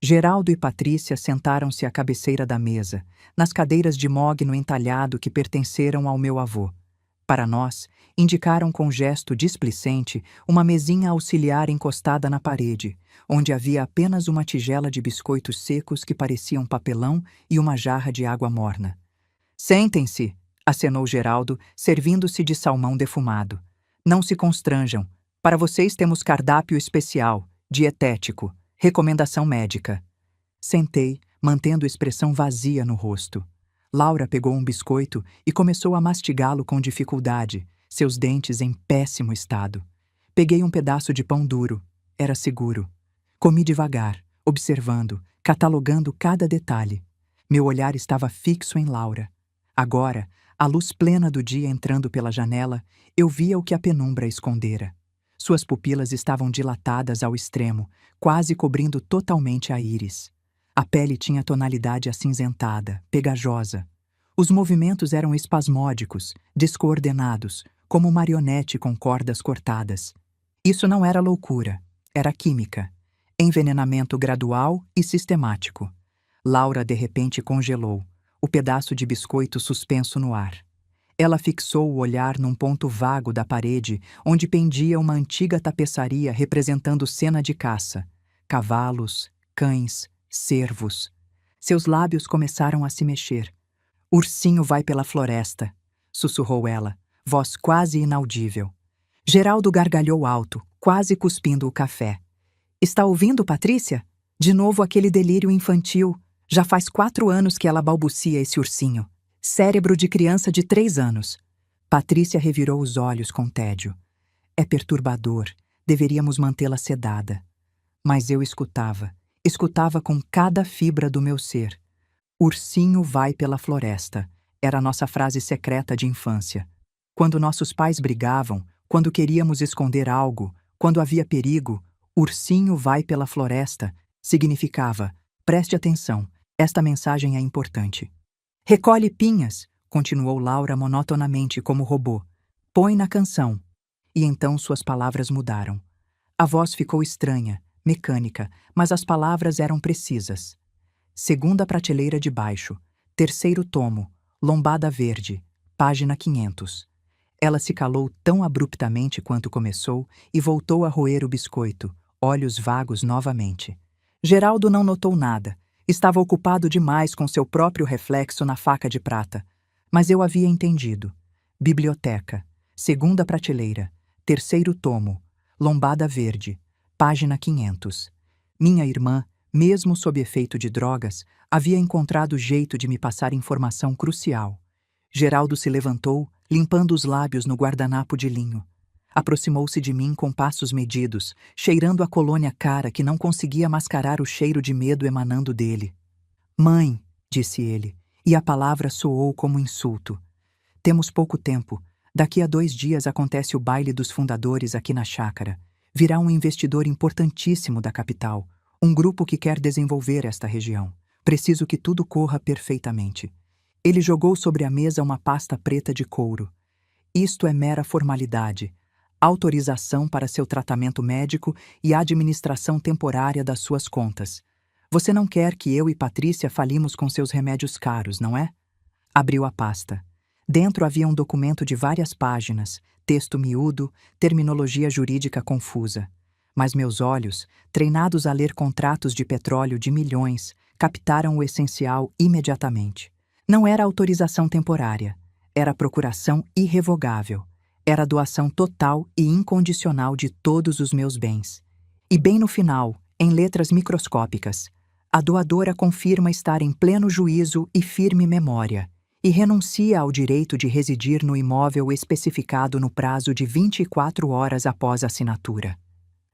Geraldo e Patrícia sentaram-se à cabeceira da mesa, nas cadeiras de mogno entalhado que pertenceram ao meu avô. Para nós, indicaram com gesto displicente uma mesinha auxiliar encostada na parede, onde havia apenas uma tigela de biscoitos secos que pareciam papelão e uma jarra de água morna. "Sentem-se", acenou Geraldo, servindo-se de salmão defumado. "Não se constranjam. Para vocês temos cardápio especial, dietético, recomendação médica." Sentei, mantendo expressão vazia no rosto. Laura pegou um biscoito e começou a mastigá-lo com dificuldade, seus dentes em péssimo estado. Peguei um pedaço de pão duro. Era seguro. Comi devagar, observando, catalogando cada detalhe. Meu olhar estava fixo em Laura. Agora, a luz plena do dia entrando pela janela, eu via o que a penumbra escondera. Suas pupilas estavam dilatadas ao extremo, quase cobrindo totalmente a íris. A pele tinha tonalidade acinzentada, pegajosa. Os movimentos eram espasmódicos, descoordenados, como marionete com cordas cortadas. Isso não era loucura, era química. Envenenamento gradual e sistemático. Laura de repente congelou, o pedaço de biscoito suspenso no ar. Ela fixou o olhar num ponto vago da parede, onde pendia uma antiga tapeçaria representando cena de caça. Cavalos, cães, cervos. Seus lábios começaram a se mexer. "Ursinho vai pela floresta", sussurrou ela, voz quase inaudível. Geraldo gargalhou alto, quase cuspindo o café. "Está ouvindo, Patrícia? De novo aquele delírio infantil. Já faz 4 anos que ela balbucia esse ursinho. Cérebro de criança de 3 anos. Patrícia revirou os olhos com tédio. "É perturbador. Deveríamos mantê-la sedada." Mas eu escutava com cada fibra do meu ser. "Ursinho vai pela floresta", era a nossa frase secreta de infância. Quando nossos pais brigavam, quando queríamos esconder algo, quando havia perigo, "ursinho vai pela floresta" significava: preste atenção, esta mensagem é importante. "Recolhe pinhas", continuou Laura monotonamente como robô. "Põe na canção." E então suas palavras mudaram. A voz ficou estranha, mecânica, mas as palavras eram precisas. "Segunda prateleira de baixo, terceiro tomo, lombada verde, página 500. Ela se calou tão abruptamente quanto começou e voltou a roer o biscoito, olhos vagos novamente. Geraldo não notou nada. Estava ocupado demais com seu próprio reflexo na faca de prata. Mas eu havia entendido. Biblioteca, segunda prateleira, terceiro tomo, lombada verde, página 500. Minha irmã, mesmo sob efeito de drogas, havia encontrado jeito de me passar informação crucial. Geraldo se levantou, limpando os lábios no guardanapo de linho. Aproximou-se de mim com passos medidos, cheirando a colônia cara que não conseguia mascarar o cheiro de medo emanando dele. Mãe, disse ele, e a palavra soou como insulto. Temos pouco tempo. Daqui a 2 dias acontece o baile dos fundadores aqui na chácara. Virá um investidor importantíssimo da capital, um grupo que quer desenvolver esta região. Preciso que tudo corra perfeitamente. Ele jogou sobre a mesa uma pasta preta de couro. Isto é mera formalidade. Autorização para seu tratamento médico e administração temporária das suas contas. Você não quer que eu e Patrícia falimos com seus remédios caros, não é? Abriu a pasta. Dentro havia um documento de várias páginas, texto miúdo, terminologia jurídica confusa. Mas meus olhos, treinados a ler contratos de petróleo de milhões, captaram o essencial imediatamente. Não era autorização temporária, era procuração irrevogável. Era doação total e incondicional de todos os meus bens. E bem no final, em letras microscópicas, a doadora confirma estar em pleno juízo e firme memória, e renuncia ao direito de residir no imóvel especificado no prazo de 24 horas após a assinatura.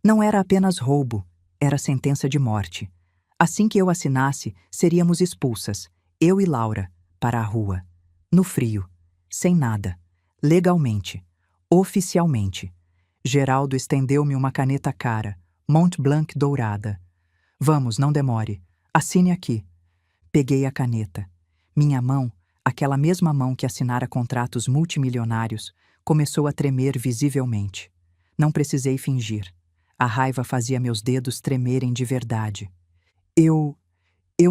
Não era apenas roubo, era sentença de morte. Assim que eu assinasse, seríamos expulsas, eu e Laura, para a rua. No frio, sem nada, legalmente. Oficialmente. Geraldo estendeu-me uma caneta cara, Mont Blanc dourada. Vamos, não demore. Assine aqui. Peguei a caneta. Minha mão, aquela mesma mão que assinara contratos multimilionários, começou a tremer visivelmente. Não precisei fingir. A raiva fazia meus dedos tremerem de verdade. Eu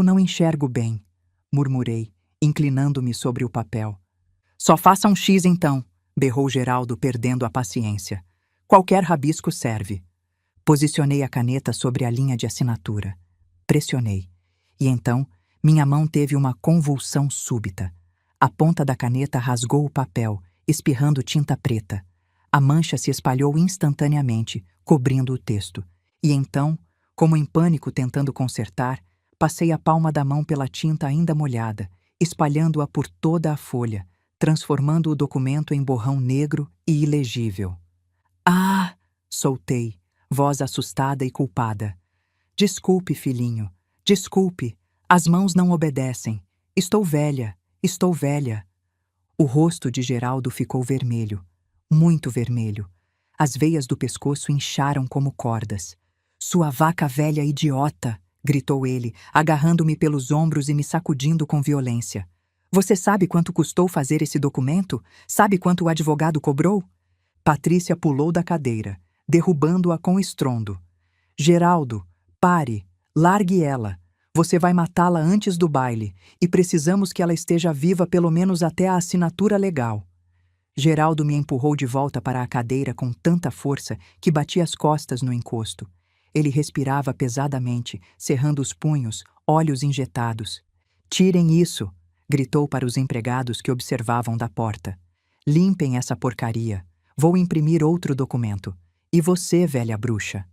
não enxergo bem, murmurei, inclinando-me sobre o papel. Só faça um X então, berrou Geraldo, perdendo a paciência. Qualquer rabisco serve. Posicionei a caneta sobre a linha de assinatura. Pressionei. E então, minha mão teve uma convulsão súbita. A ponta da caneta rasgou o papel, espirrando tinta preta. A mancha se espalhou instantaneamente, cobrindo o texto. E então, como em pânico tentando consertar, passei a palma da mão pela tinta ainda molhada, espalhando-a por toda a folha, transformando o documento em borrão negro e ilegível. Ah! Soltei, voz assustada e culpada. Desculpe, filhinho, desculpe, as mãos não obedecem. Estou velha, estou velha. O rosto de Geraldo ficou vermelho, muito vermelho. As veias do pescoço incharam como cordas. Sua vaca velha idiota! Gritou ele, agarrando-me pelos ombros e me sacudindo com violência. Você sabe quanto custou fazer esse documento? Sabe quanto o advogado cobrou? Patrícia pulou da cadeira, derrubando-a com estrondo. Geraldo, pare, largue ela. Você vai matá-la antes do baile, e precisamos que ela esteja viva pelo menos até a assinatura legal. Geraldo me empurrou de volta para a cadeira com tanta força que bati as costas no encosto. Ele respirava pesadamente, cerrando os punhos, olhos injetados. Tirem isso! Gritou para os empregados que observavam da porta. Limpem essa porcaria. Vou imprimir outro documento. E você, velha bruxa?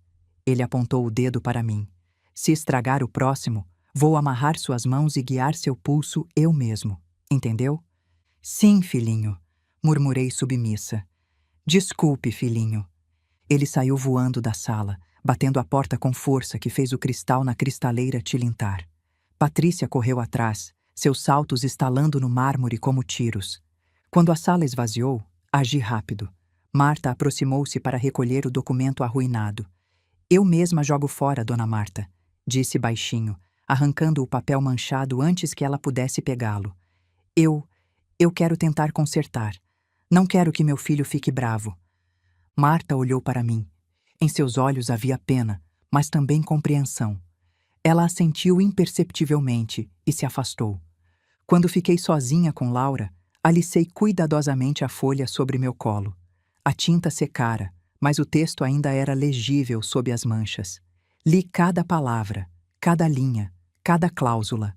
Ele apontou o dedo para mim. Se estragar o próximo, vou amarrar suas mãos e guiar seu pulso eu mesmo. Entendeu? Sim, filhinho, murmurei submissa. Desculpe, filhinho. Ele saiu voando da sala, batendo a porta com força que fez o cristal na cristaleira tilintar. Patrícia correu atrás, seus saltos estalando no mármore como tiros. Quando a sala esvaziou, agi rápido. Marta aproximou-se para recolher o documento arruinado. Eu mesma jogo fora, dona Marta, disse baixinho, arrancando o papel manchado antes que ela pudesse pegá-lo. Eu quero tentar consertar. Não quero que meu filho fique bravo. Marta olhou para mim. Em seus olhos havia pena, mas também compreensão. Ela assentiu imperceptivelmente e se afastou. Quando fiquei sozinha com Laura, alicei cuidadosamente a folha sobre meu colo. A tinta secara, mas o texto ainda era legível sob as manchas. Li cada palavra, cada linha, cada cláusula.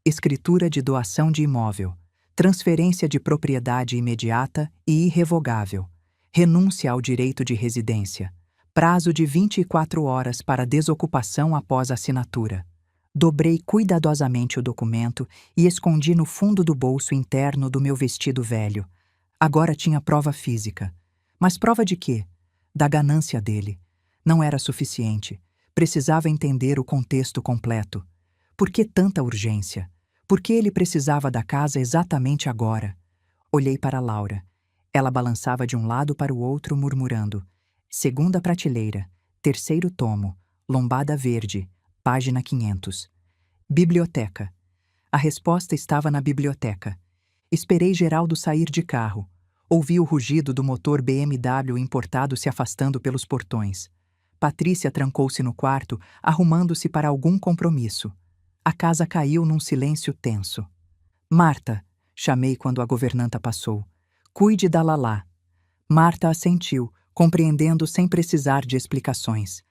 Escritura de doação de imóvel, transferência de propriedade imediata e irrevogável, renúncia ao direito de residência, prazo de 24 horas para desocupação após assinatura. Dobrei cuidadosamente o documento e escondi no fundo do bolso interno do meu vestido velho. Agora tinha prova física. Mas prova de quê? Da ganância dele. Não era suficiente. Precisava entender o contexto completo. Por que tanta urgência? Por que ele precisava da casa exatamente agora? Olhei para Laura. Ela balançava de um lado para o outro, murmurando: segunda prateleira, terceiro tomo, lombada verde, página 500. Biblioteca. A resposta estava na biblioteca. Esperei Geraldo sair de carro. Ouvi o rugido do motor BMW importado se afastando pelos portões. Patrícia trancou-se no quarto, arrumando-se para algum compromisso. A casa caiu num silêncio tenso. Marta, chamei quando a governanta passou. Cuide da Lalá. Marta assentiu, compreendendo sem precisar de explicações.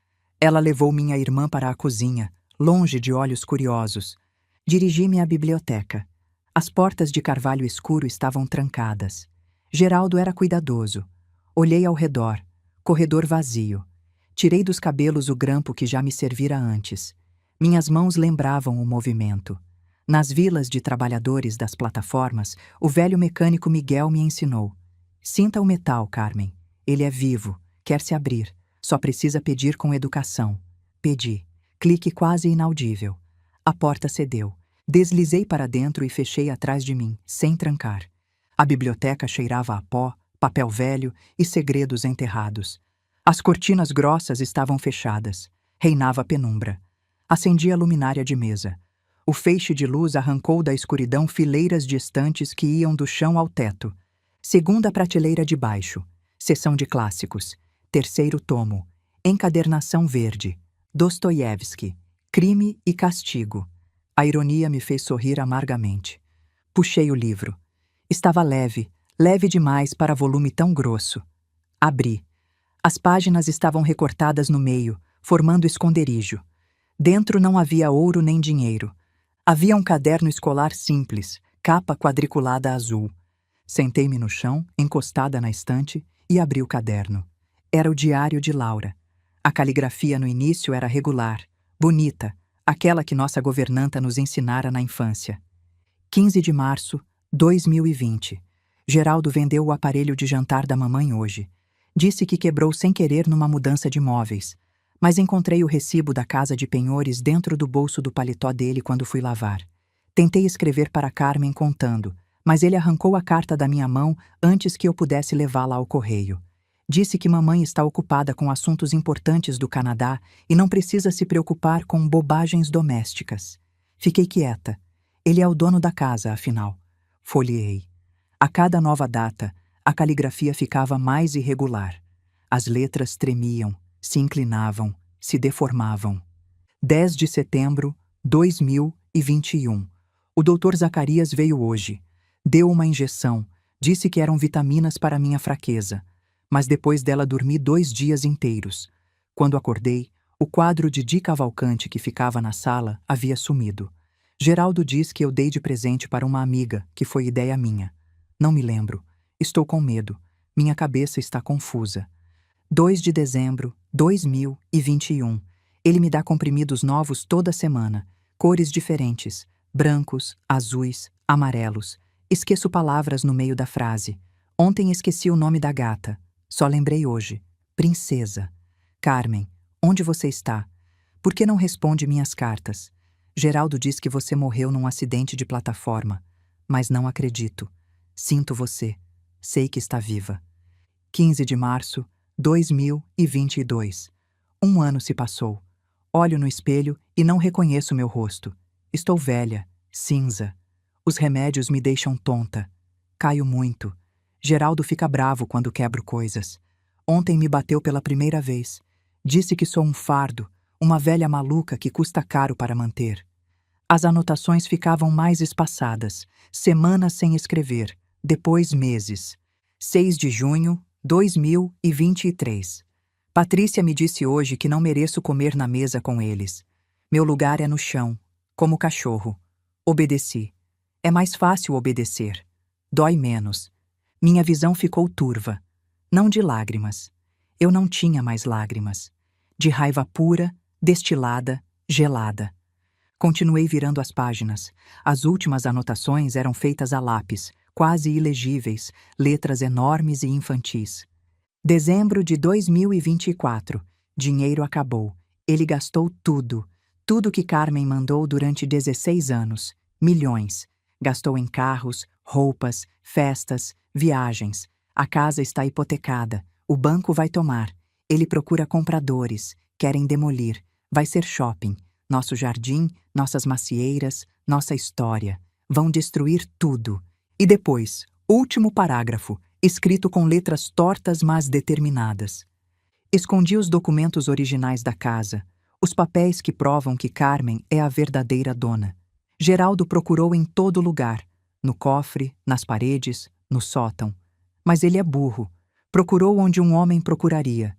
Ela levou minha irmã para a cozinha, longe de olhos curiosos. Dirigi-me à biblioteca. As portas de carvalho escuro estavam trancadas. Geraldo era cuidadoso. Olhei ao redor. Corredor vazio. Tirei dos cabelos o grampo que já me servira antes. Minhas mãos lembravam o movimento. Nas vilas de trabalhadores das plataformas, o velho mecânico Miguel me ensinou. Sinta o metal, Carmen. Ele é vivo, quer se abrir. Só precisa pedir com educação. Pedi. Clique quase inaudível. A porta cedeu. Deslizei para dentro e fechei atrás de mim, sem trancar. A biblioteca cheirava a pó, papel velho e segredos enterrados. As cortinas grossas estavam fechadas. Reinava penumbra. Acendi a luminária de mesa. O feixe de luz arrancou da escuridão fileiras de estantes que iam do chão ao teto. Segunda prateleira de baixo. Seção de clássicos. Terceiro tomo. Encadernação verde. Dostoiévski. Crime e castigo. A ironia me fez sorrir amargamente. Puxei o livro. Estava leve, leve demais para volume tão grosso. Abri. As páginas estavam recortadas no meio, formando esconderijo. Dentro não havia ouro nem dinheiro. Havia um caderno escolar simples, capa quadriculada azul. Sentei-me no chão, encostada na estante, e abri o caderno. Era o diário de Laura. A caligrafia no início era regular, bonita, aquela que nossa governanta nos ensinara na infância. 15 de março, 2020. Geraldo vendeu o aparelho de jantar da mamãe hoje. Disse que quebrou sem querer numa mudança de móveis, mas encontrei o recibo da casa de penhores dentro do bolso do paletó dele quando fui lavar. Tentei escrever para Carmen contando, mas ele arrancou a carta da minha mão antes que eu pudesse levá-la ao correio. Disse que mamãe está ocupada com assuntos importantes do Canadá e não precisa se preocupar com bobagens domésticas. Fiquei quieta. Ele é o dono da casa, afinal. Folheei. A cada nova data, a caligrafia ficava mais irregular. As letras tremiam, se inclinavam, se deformavam. 10 de setembro, 2021. O Dr. Zacarias veio hoje. Deu uma injeção, disse que eram vitaminas para minha fraqueza, mas depois dela dormi 2 dias inteiros. Quando acordei, o quadro de Di Cavalcante que ficava na sala havia sumido. Geraldo diz que eu dei de presente para uma amiga, que foi ideia minha. Não me lembro. Estou com medo. Minha cabeça está confusa. 2 de dezembro, 2021. Ele me dá comprimidos novos toda semana, cores diferentes, brancos, azuis, amarelos. Esqueço palavras no meio da frase. Ontem esqueci o nome da gata. Só lembrei hoje. Princesa. Carmen, onde você está? Por que não responde minhas cartas? Geraldo diz que você morreu num acidente de plataforma, mas não acredito. Sinto você. Sei que está viva. 15 de março, 2022. 1 ano se passou. Olho no espelho e não reconheço meu rosto. Estou velha, cinza. Os remédios me deixam tonta. Caio muito. Geraldo fica bravo quando quebro coisas. Ontem me bateu pela primeira vez. Disse que sou um fardo, uma velha maluca que custa caro para manter. As anotações ficavam mais espaçadas, semanas sem escrever, depois meses. 6 de junho, 2023. Patrícia me disse hoje que não mereço comer na mesa com eles. Meu lugar é no chão, como cachorro. Obedeci. É mais fácil obedecer. Dói menos. Minha visão ficou turva. Não de lágrimas. Eu não tinha mais lágrimas. De raiva pura, destilada, gelada. Continuei virando as páginas. As últimas anotações eram feitas a lápis, quase ilegíveis, letras enormes e infantis. Dezembro de 2024. Dinheiro acabou. Ele gastou tudo. Tudo que Carmen mandou durante 16 anos. Milhões. Gastou em carros, roupas, festas, viagens. A casa está hipotecada. O banco vai tomar. Ele procura compradores. Querem demolir. Vai ser shopping. Nosso jardim, nossas macieiras, nossa história. Vão destruir tudo. E depois, último parágrafo, escrito com letras tortas mas determinadas. Escondi os documentos originais da casa, os papéis que provam que Carmen é a verdadeira dona. Geraldo procurou em todo lugar, no cofre, nas paredes, no sótão. Mas ele é burro. Procurou onde um homem procuraria.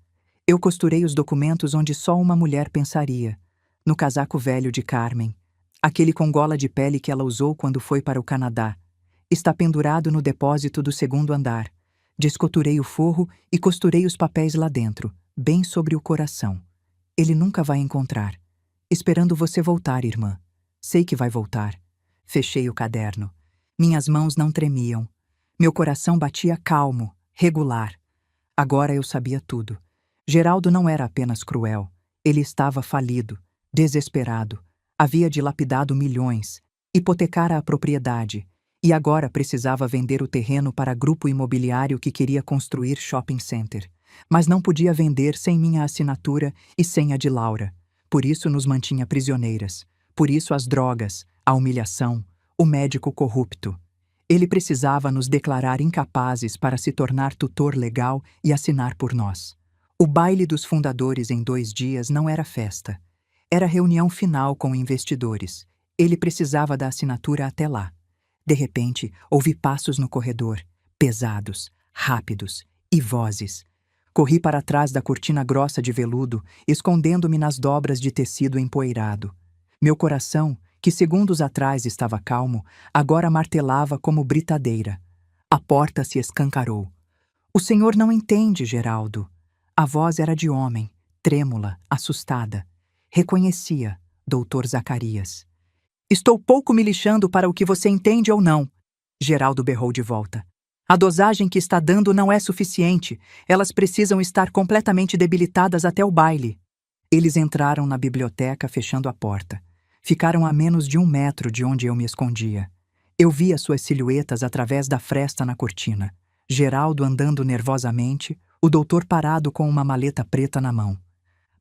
Eu costurei os documentos onde só uma mulher pensaria. No casaco velho de Carmen, aquele com gola de pele que ela usou quando foi para o Canadá. Está pendurado no depósito do segundo andar. Descosturei o forro e costurei os papéis lá dentro, bem sobre o coração. Ele nunca vai encontrar. Esperando você voltar, irmã. Sei que vai voltar. Fechei o caderno. Minhas mãos não tremiam. Meu coração batia calmo, regular. Agora eu sabia tudo. Geraldo não era apenas cruel. Ele estava falido, desesperado. Havia dilapidado milhões, hipotecara a propriedade, e agora precisava vender o terreno para grupo imobiliário que queria construir shopping center. Mas não podia vender sem minha assinatura e sem a de Laura. Por isso nos mantinha prisioneiras. Por isso as drogas, a humilhação, o médico corrupto. Ele precisava nos declarar incapazes para se tornar tutor legal e assinar por nós. O baile dos fundadores em 2 dias não era festa. Era reunião final com investidores. Ele precisava da assinatura até lá. De repente, ouvi passos no corredor, pesados, rápidos, e vozes. Corri para trás da cortina grossa de veludo, escondendo-me nas dobras de tecido empoeirado. Meu coração, que segundos atrás estava calmo, agora martelava como britadeira. A porta se escancarou. O senhor não entende, Geraldo. A voz era de homem, trêmula, assustada. Reconhecia, doutor Zacarias. Estou pouco me lixando para o que você entende ou não, Geraldo berrou de volta. A dosagem que está dando não é suficiente. Elas precisam estar completamente debilitadas até o baile. Eles entraram na biblioteca fechando a porta. Ficaram a menos de 1 metro de onde eu me escondia. Eu via suas silhuetas através da fresta na cortina. Geraldo andando nervosamente, o doutor parado com uma maleta preta na mão.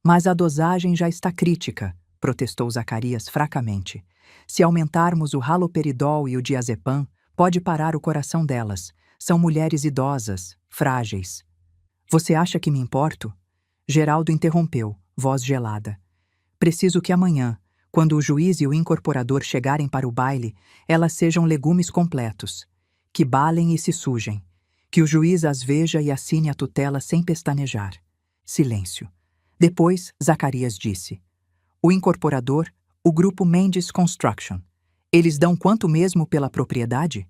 Mas a dosagem já está crítica, protestou Zacarias fracamente. Se aumentarmos o haloperidol e o diazepam, pode parar o coração delas. São mulheres idosas, frágeis. Você acha que me importo? Geraldo interrompeu, voz gelada. Preciso que amanhã, quando o juiz e o incorporador chegarem para o baile, elas sejam legumes completos. Que balem e se sujem. Que o juiz as veja e assine a tutela sem pestanejar. Silêncio. Depois, Zacarias disse. O incorporador, o grupo Mendes Construction. Eles dão quanto mesmo pela propriedade?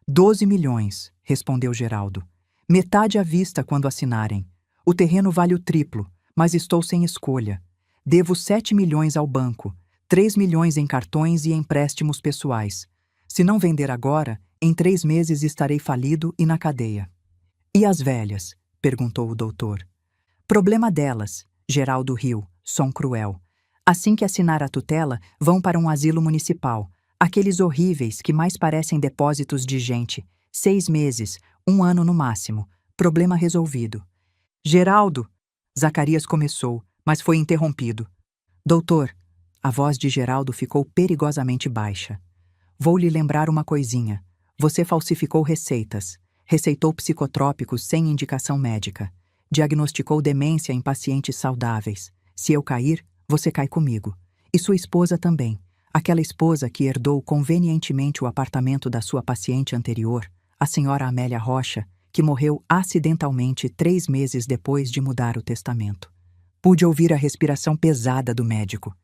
12 milhões, respondeu Geraldo. Metade à vista quando assinarem. O terreno vale o triplo, mas estou sem escolha. Devo 7 milhões ao banco, 3 milhões em cartões e empréstimos pessoais. Se não vender agora, em 3 meses estarei falido e na cadeia. E as velhas? Perguntou o doutor. Problema delas, Geraldo riu, som cruel. Assim que assinar a tutela, vão para um asilo municipal. Aqueles horríveis que mais parecem depósitos de gente. 6 meses, 1 ano no máximo. Problema resolvido. Geraldo! Zacarias começou, mas foi interrompido. Doutor, a voz de Geraldo ficou perigosamente baixa. Vou lhe lembrar uma coisinha. Você falsificou receitas. Receitou psicotrópicos sem indicação médica. Diagnosticou demência em pacientes saudáveis. Se eu cair, você cai comigo. E sua esposa também. Aquela esposa que herdou convenientemente o apartamento da sua paciente anterior, a senhora Amélia Rocha, que morreu acidentalmente 3 meses depois de mudar o testamento. Pude ouvir a respiração pesada do médico.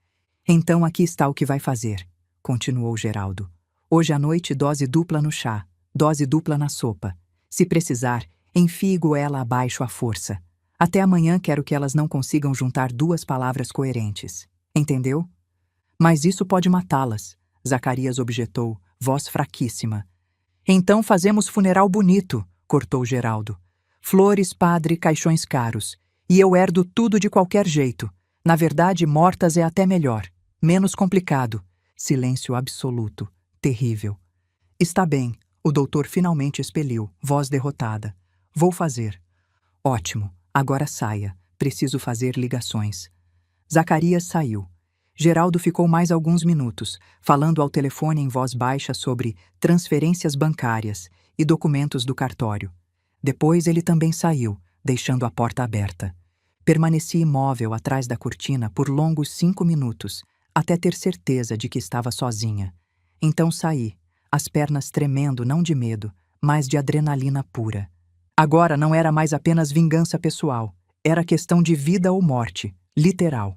Então aqui está o que vai fazer, continuou Geraldo. Hoje à noite dose dupla no chá, dose dupla na sopa. Se precisar, enfie goela abaixo à força. Até amanhã quero que elas não consigam juntar 2 palavras coerentes. Entendeu? Mas isso pode matá-las, Zacarias objetou, voz fraquíssima. Então fazemos funeral bonito, cortou Geraldo. Flores, padre, caixões caros. E eu herdo tudo de qualquer jeito. Na verdade, mortas é até melhor. Menos complicado. Silêncio absoluto. Terrível. Está bem, o doutor finalmente expeliu, voz derrotada. Vou fazer. Ótimo, agora saia. Preciso fazer ligações. Zacarias saiu. Geraldo ficou mais alguns minutos, falando ao telefone em voz baixa sobre transferências bancárias e documentos do cartório. Depois ele também saiu, deixando a porta aberta. Permaneci imóvel atrás da cortina por longos 5 minutos, até ter certeza de que estava sozinha. Então saí, as pernas tremendo não de medo, mas de adrenalina pura. Agora não era mais apenas vingança pessoal, era questão de vida ou morte, literal.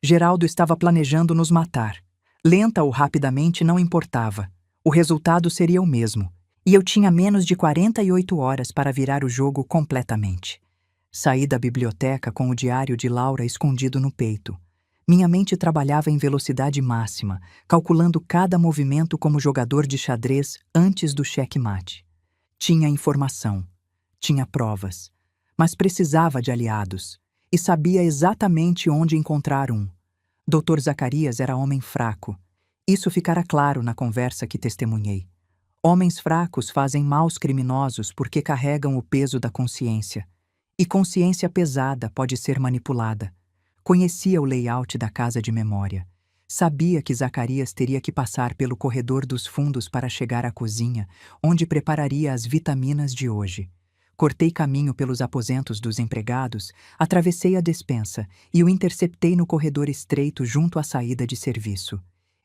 Geraldo estava planejando nos matar. Lenta ou rapidamente não importava. O resultado seria o mesmo. E eu tinha menos de 48 horas para virar o jogo completamente. Saí da biblioteca com o diário de Laura escondido no peito. Minha mente trabalhava em velocidade máxima, calculando cada movimento como jogador de xadrez antes do checkmate. Tinha informação. Tinha provas. Mas precisava de aliados. E sabia exatamente onde encontrar um. Dr. Zacarias era homem fraco. Isso ficara claro na conversa que testemunhei. Homens fracos fazem maus criminosos porque carregam o peso da consciência. E consciência pesada pode ser manipulada. Conhecia o layout da casa de memória. Sabia que Zacarias teria que passar pelo corredor dos fundos para chegar à cozinha, onde prepararia as vitaminas de hoje. Cortei caminho pelos aposentos dos empregados, atravessei a despensa e o interceptei no corredor estreito junto à saída de serviço.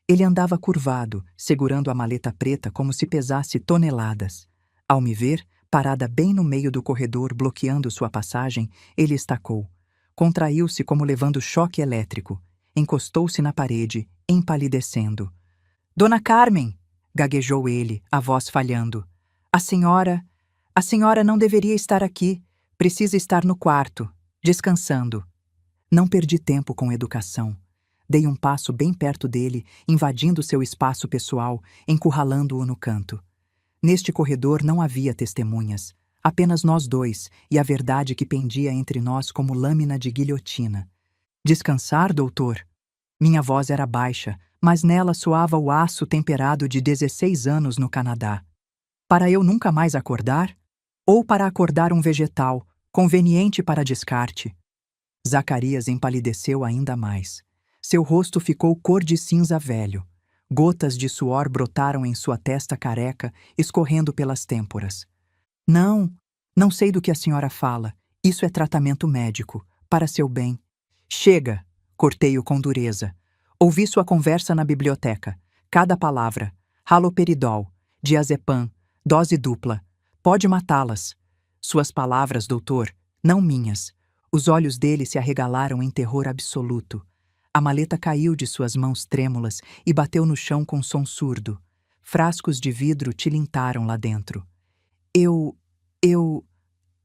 Ele andava curvado, segurando a maleta preta como se pesasse toneladas. Ao me ver, parada bem no meio do corredor, bloqueando sua passagem, ele estacou. Contraiu-se como levando choque elétrico. Encostou-se na parede, empalidecendo. "Dona Carmen!" gaguejou ele, a voz falhando. A senhora não deveria estar aqui. Precisa estar no quarto, descansando." Não perdi tempo com educação. Dei um passo bem perto dele, invadindo seu espaço pessoal, encurralando-o no canto. Neste corredor não havia testemunhas, apenas nós dois e a verdade que pendia entre nós como lâmina de guilhotina. "Descansar, doutor?" Minha voz era baixa, mas nela soava o aço temperado de 16 anos no Canadá. Para eu nunca mais acordar? Ou para acordar um vegetal, conveniente para descarte? Zacarias empalideceu ainda mais. Seu rosto ficou cor de cinza velho. Gotas de suor brotaram em sua testa careca, escorrendo pelas têmporas. Não sei do que a senhora fala. Isso é tratamento médico, para seu bem." "Chega!" cortei-o com dureza. "Ouvi sua conversa na biblioteca. Cada palavra. Haloperidol, diazepam, dose dupla. Pode matá-las." "Suas palavras, doutor, não minhas." Os olhos dele se arregalaram em terror absoluto. A maleta caiu de suas mãos trêmulas e bateu no chão com som surdo. Frascos de vidro tilintaram lá dentro. Eu...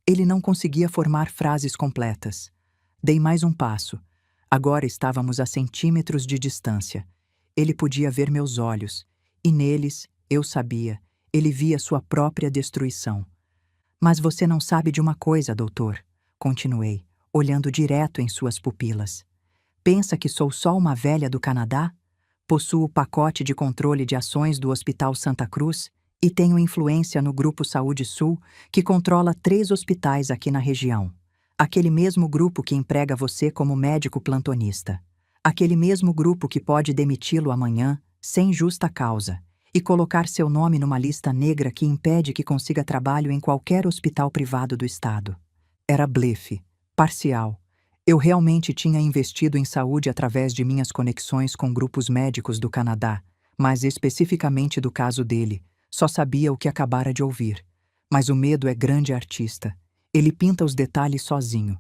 Ele não conseguia formar frases completas. Dei mais um passo. Agora estávamos a centímetros de distância. Ele podia ver meus olhos, e neles, eu sabia, ele via sua própria destruição. "Mas você não sabe de uma coisa, doutor," continuei, olhando direto em suas pupilas. "Pensa que sou só uma velha do Canadá? Possuo o pacote de controle de ações do Hospital Santa Cruz e tenho influência no Grupo Saúde Sul, que controla 3 hospitais aqui na região. Aquele mesmo grupo que emprega você como médico plantonista. Aquele mesmo grupo que pode demiti-lo amanhã, sem justa causa, e colocar seu nome numa lista negra que impede que consiga trabalho em qualquer hospital privado do estado." Era blefe, parcial. Eu realmente tinha investido em saúde através de minhas conexões com grupos médicos do Canadá, mas especificamente do caso dele, só sabia o que acabara de ouvir. Mas o medo é grande artista. Ele pinta os detalhes sozinho.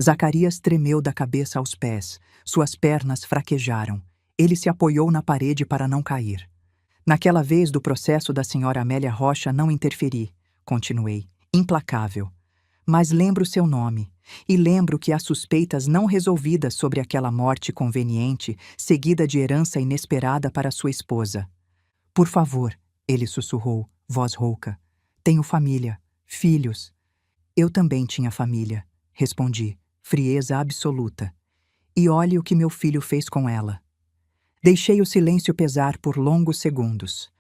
Zacarias tremeu da cabeça aos pés, suas pernas fraquejaram. Ele se apoiou na parede para não cair. "Naquela vez do processo da senhora Amélia Rocha não interferi", continuei, implacável. "Mas lembro seu nome, e lembro que há suspeitas não resolvidas sobre aquela morte conveniente, seguida de herança inesperada para sua esposa. Por favor, Ele sussurrou, voz rouca. Tenho família, filhos. Eu também tinha família, respondi, frieza absoluta. E olhe o que meu filho fez com ela. Deixei o silêncio pesar por longos segundos.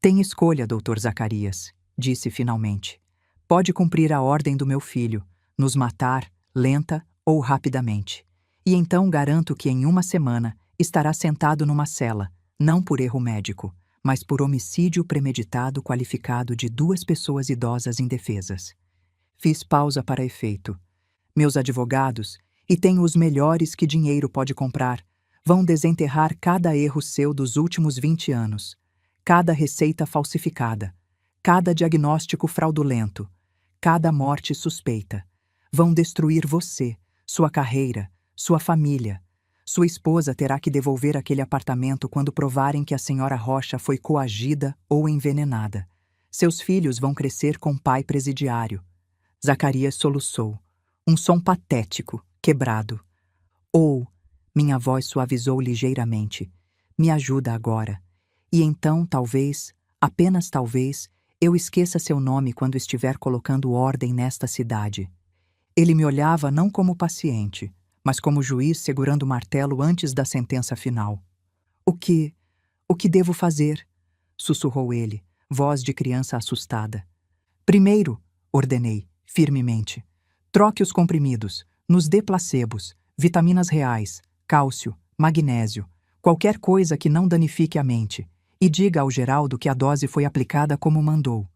Tem escolha, Dr. Zacarias, disse finalmente. Pode cumprir a ordem do meu filho, nos matar, lenta ou rapidamente. E então garanto que em uma semana estará sentado numa cela, não por erro médico, mas por homicídio premeditado qualificado de 2 pessoas idosas indefesas. Fiz pausa para efeito. Meus advogados, e tenho os melhores que dinheiro pode comprar, vão desenterrar cada erro seu dos últimos 20 anos, cada receita falsificada, cada diagnóstico fraudulento, cada morte suspeita. Vão destruir você, sua carreira, sua família. Sua esposa terá que devolver aquele apartamento quando provarem que a senhora Rocha foi coagida ou envenenada. Seus filhos vão crescer com pai presidiário. Zacarias soluçou. Um som patético, quebrado. Ou, minha voz suavizou ligeiramente, me ajuda agora. E então, talvez, apenas talvez, eu esqueça seu nome quando estiver colocando ordem nesta cidade. Ele me olhava não como paciente, mas como juiz segurando o martelo antes da sentença final. O que devo fazer? Sussurrou ele, voz de criança assustada. Primeiro, ordenei, firmemente, troque os comprimidos, nos dê placebos, vitaminas reais, cálcio, magnésio, qualquer coisa que não danifique a mente, e diga ao Geraldo que a dose foi aplicada como mandou.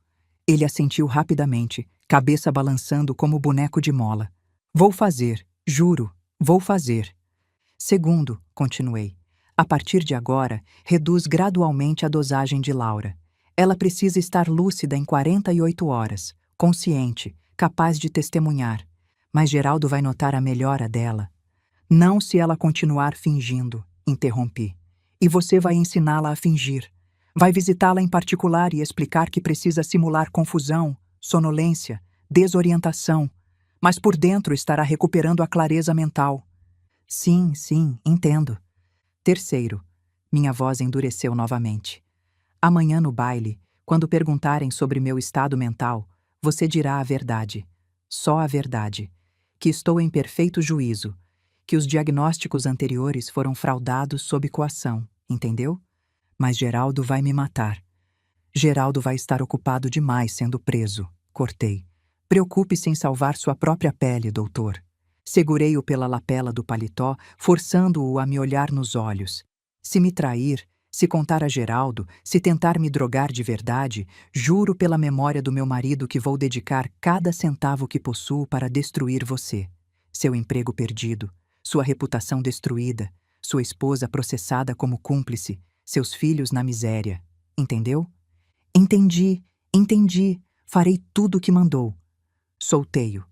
Ele assentiu rapidamente, cabeça balançando como boneco de mola. Vou fazer, juro, vou fazer. Segundo, continuei, a partir de agora, reduz gradualmente a dosagem de Laura. Ela precisa estar lúcida em 48 horas, consciente, capaz de testemunhar. Mas Geraldo vai notar a melhora dela. Não se ela continuar fingindo, interrompi. E você vai ensiná-la a fingir. Vai visitá-la em particular e explicar que precisa simular confusão, sonolência, desorientação, mas por dentro estará recuperando a clareza mental. Sim, entendo. Terceiro, minha voz endureceu novamente. Amanhã no baile, quando perguntarem sobre meu estado mental, você dirá a verdade, só a verdade, que estou em perfeito juízo, que os diagnósticos anteriores foram fraudados sob coação, entendeu? Mas Geraldo vai me matar. Geraldo vai estar ocupado demais sendo preso, cortei. Preocupe-se em salvar sua própria pele, doutor. Segurei-o pela lapela do paletó, forçando-o a me olhar nos olhos. Se me trair, se contar a Geraldo, se tentar me drogar de verdade, juro pela memória do meu marido que vou dedicar cada centavo que possuo para destruir você. Seu emprego perdido, sua reputação destruída, sua esposa processada como cúmplice, seus filhos na miséria. Entendeu? Entendi. Farei tudo o que mandou. Soltei-o.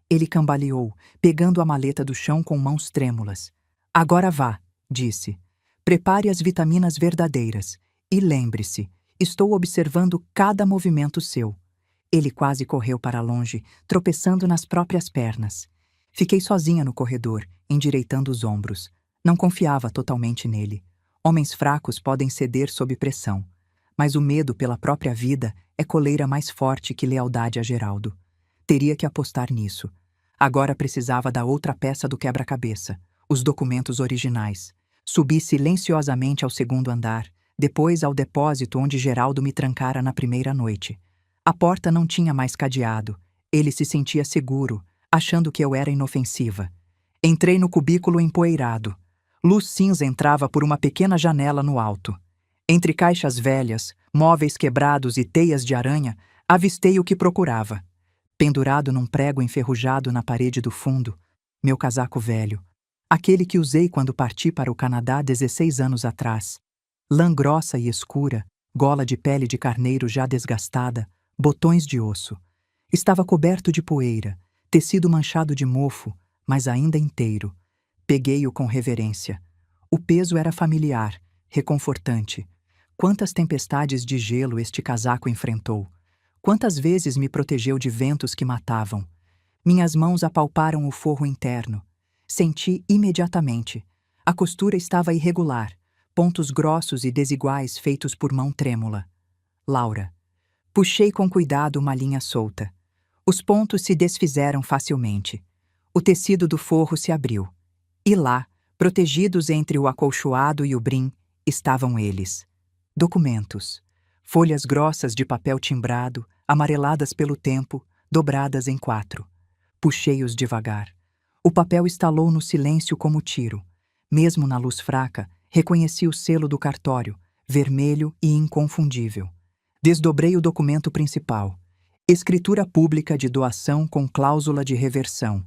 Ele cambaleou, pegando a maleta do chão com mãos trêmulas. Agora vá, disse. Prepare as vitaminas verdadeiras. E lembre-se, estou observando cada movimento seu. Ele quase correu para longe, tropeçando nas próprias pernas. Fiquei sozinha no corredor, endireitando os ombros. Não confiava totalmente nele. Homens fracos podem ceder sob pressão. Mas o medo pela própria vida é coleira mais forte que lealdade a Geraldo. Teria que apostar nisso. Agora precisava da outra peça do quebra-cabeça, os documentos originais. Subi silenciosamente ao segundo andar, depois ao depósito onde Geraldo me trancara na primeira noite. A porta não tinha mais cadeado. Ele se sentia seguro, achando que eu era inofensiva. Entrei no cubículo empoeirado. Luz cinza entrava por uma pequena janela no alto. Entre caixas velhas, móveis quebrados e teias de aranha, avistei o que procurava. Pendurado num prego enferrujado na parede do fundo, meu casaco velho, aquele que usei quando parti para o Canadá 16 anos atrás. Lã grossa e escura, gola de pele de carneiro já desgastada, botões de osso. Estava coberto de poeira, tecido manchado de mofo, mas ainda inteiro. Peguei-o com reverência. O peso era familiar, reconfortante. Quantas tempestades de gelo este casaco enfrentou. Quantas vezes me protegeu de ventos que matavam. Minhas mãos apalparam o forro interno. Senti imediatamente. A costura estava irregular, pontos grossos e desiguais feitos por mão trêmula. Laura. Puxei com cuidado uma linha solta. Os pontos se desfizeram facilmente. O tecido do forro se abriu. E lá, protegidos entre o acolchoado e o brim, estavam eles. Documentos. Folhas grossas de papel timbrado, amareladas pelo tempo, dobradas em 4. Puxei-os devagar. O papel estalou no silêncio como tiro. Mesmo na luz fraca, reconheci o selo do cartório, vermelho e inconfundível. Desdobrei o documento principal. Escritura pública de doação com cláusula de reversão.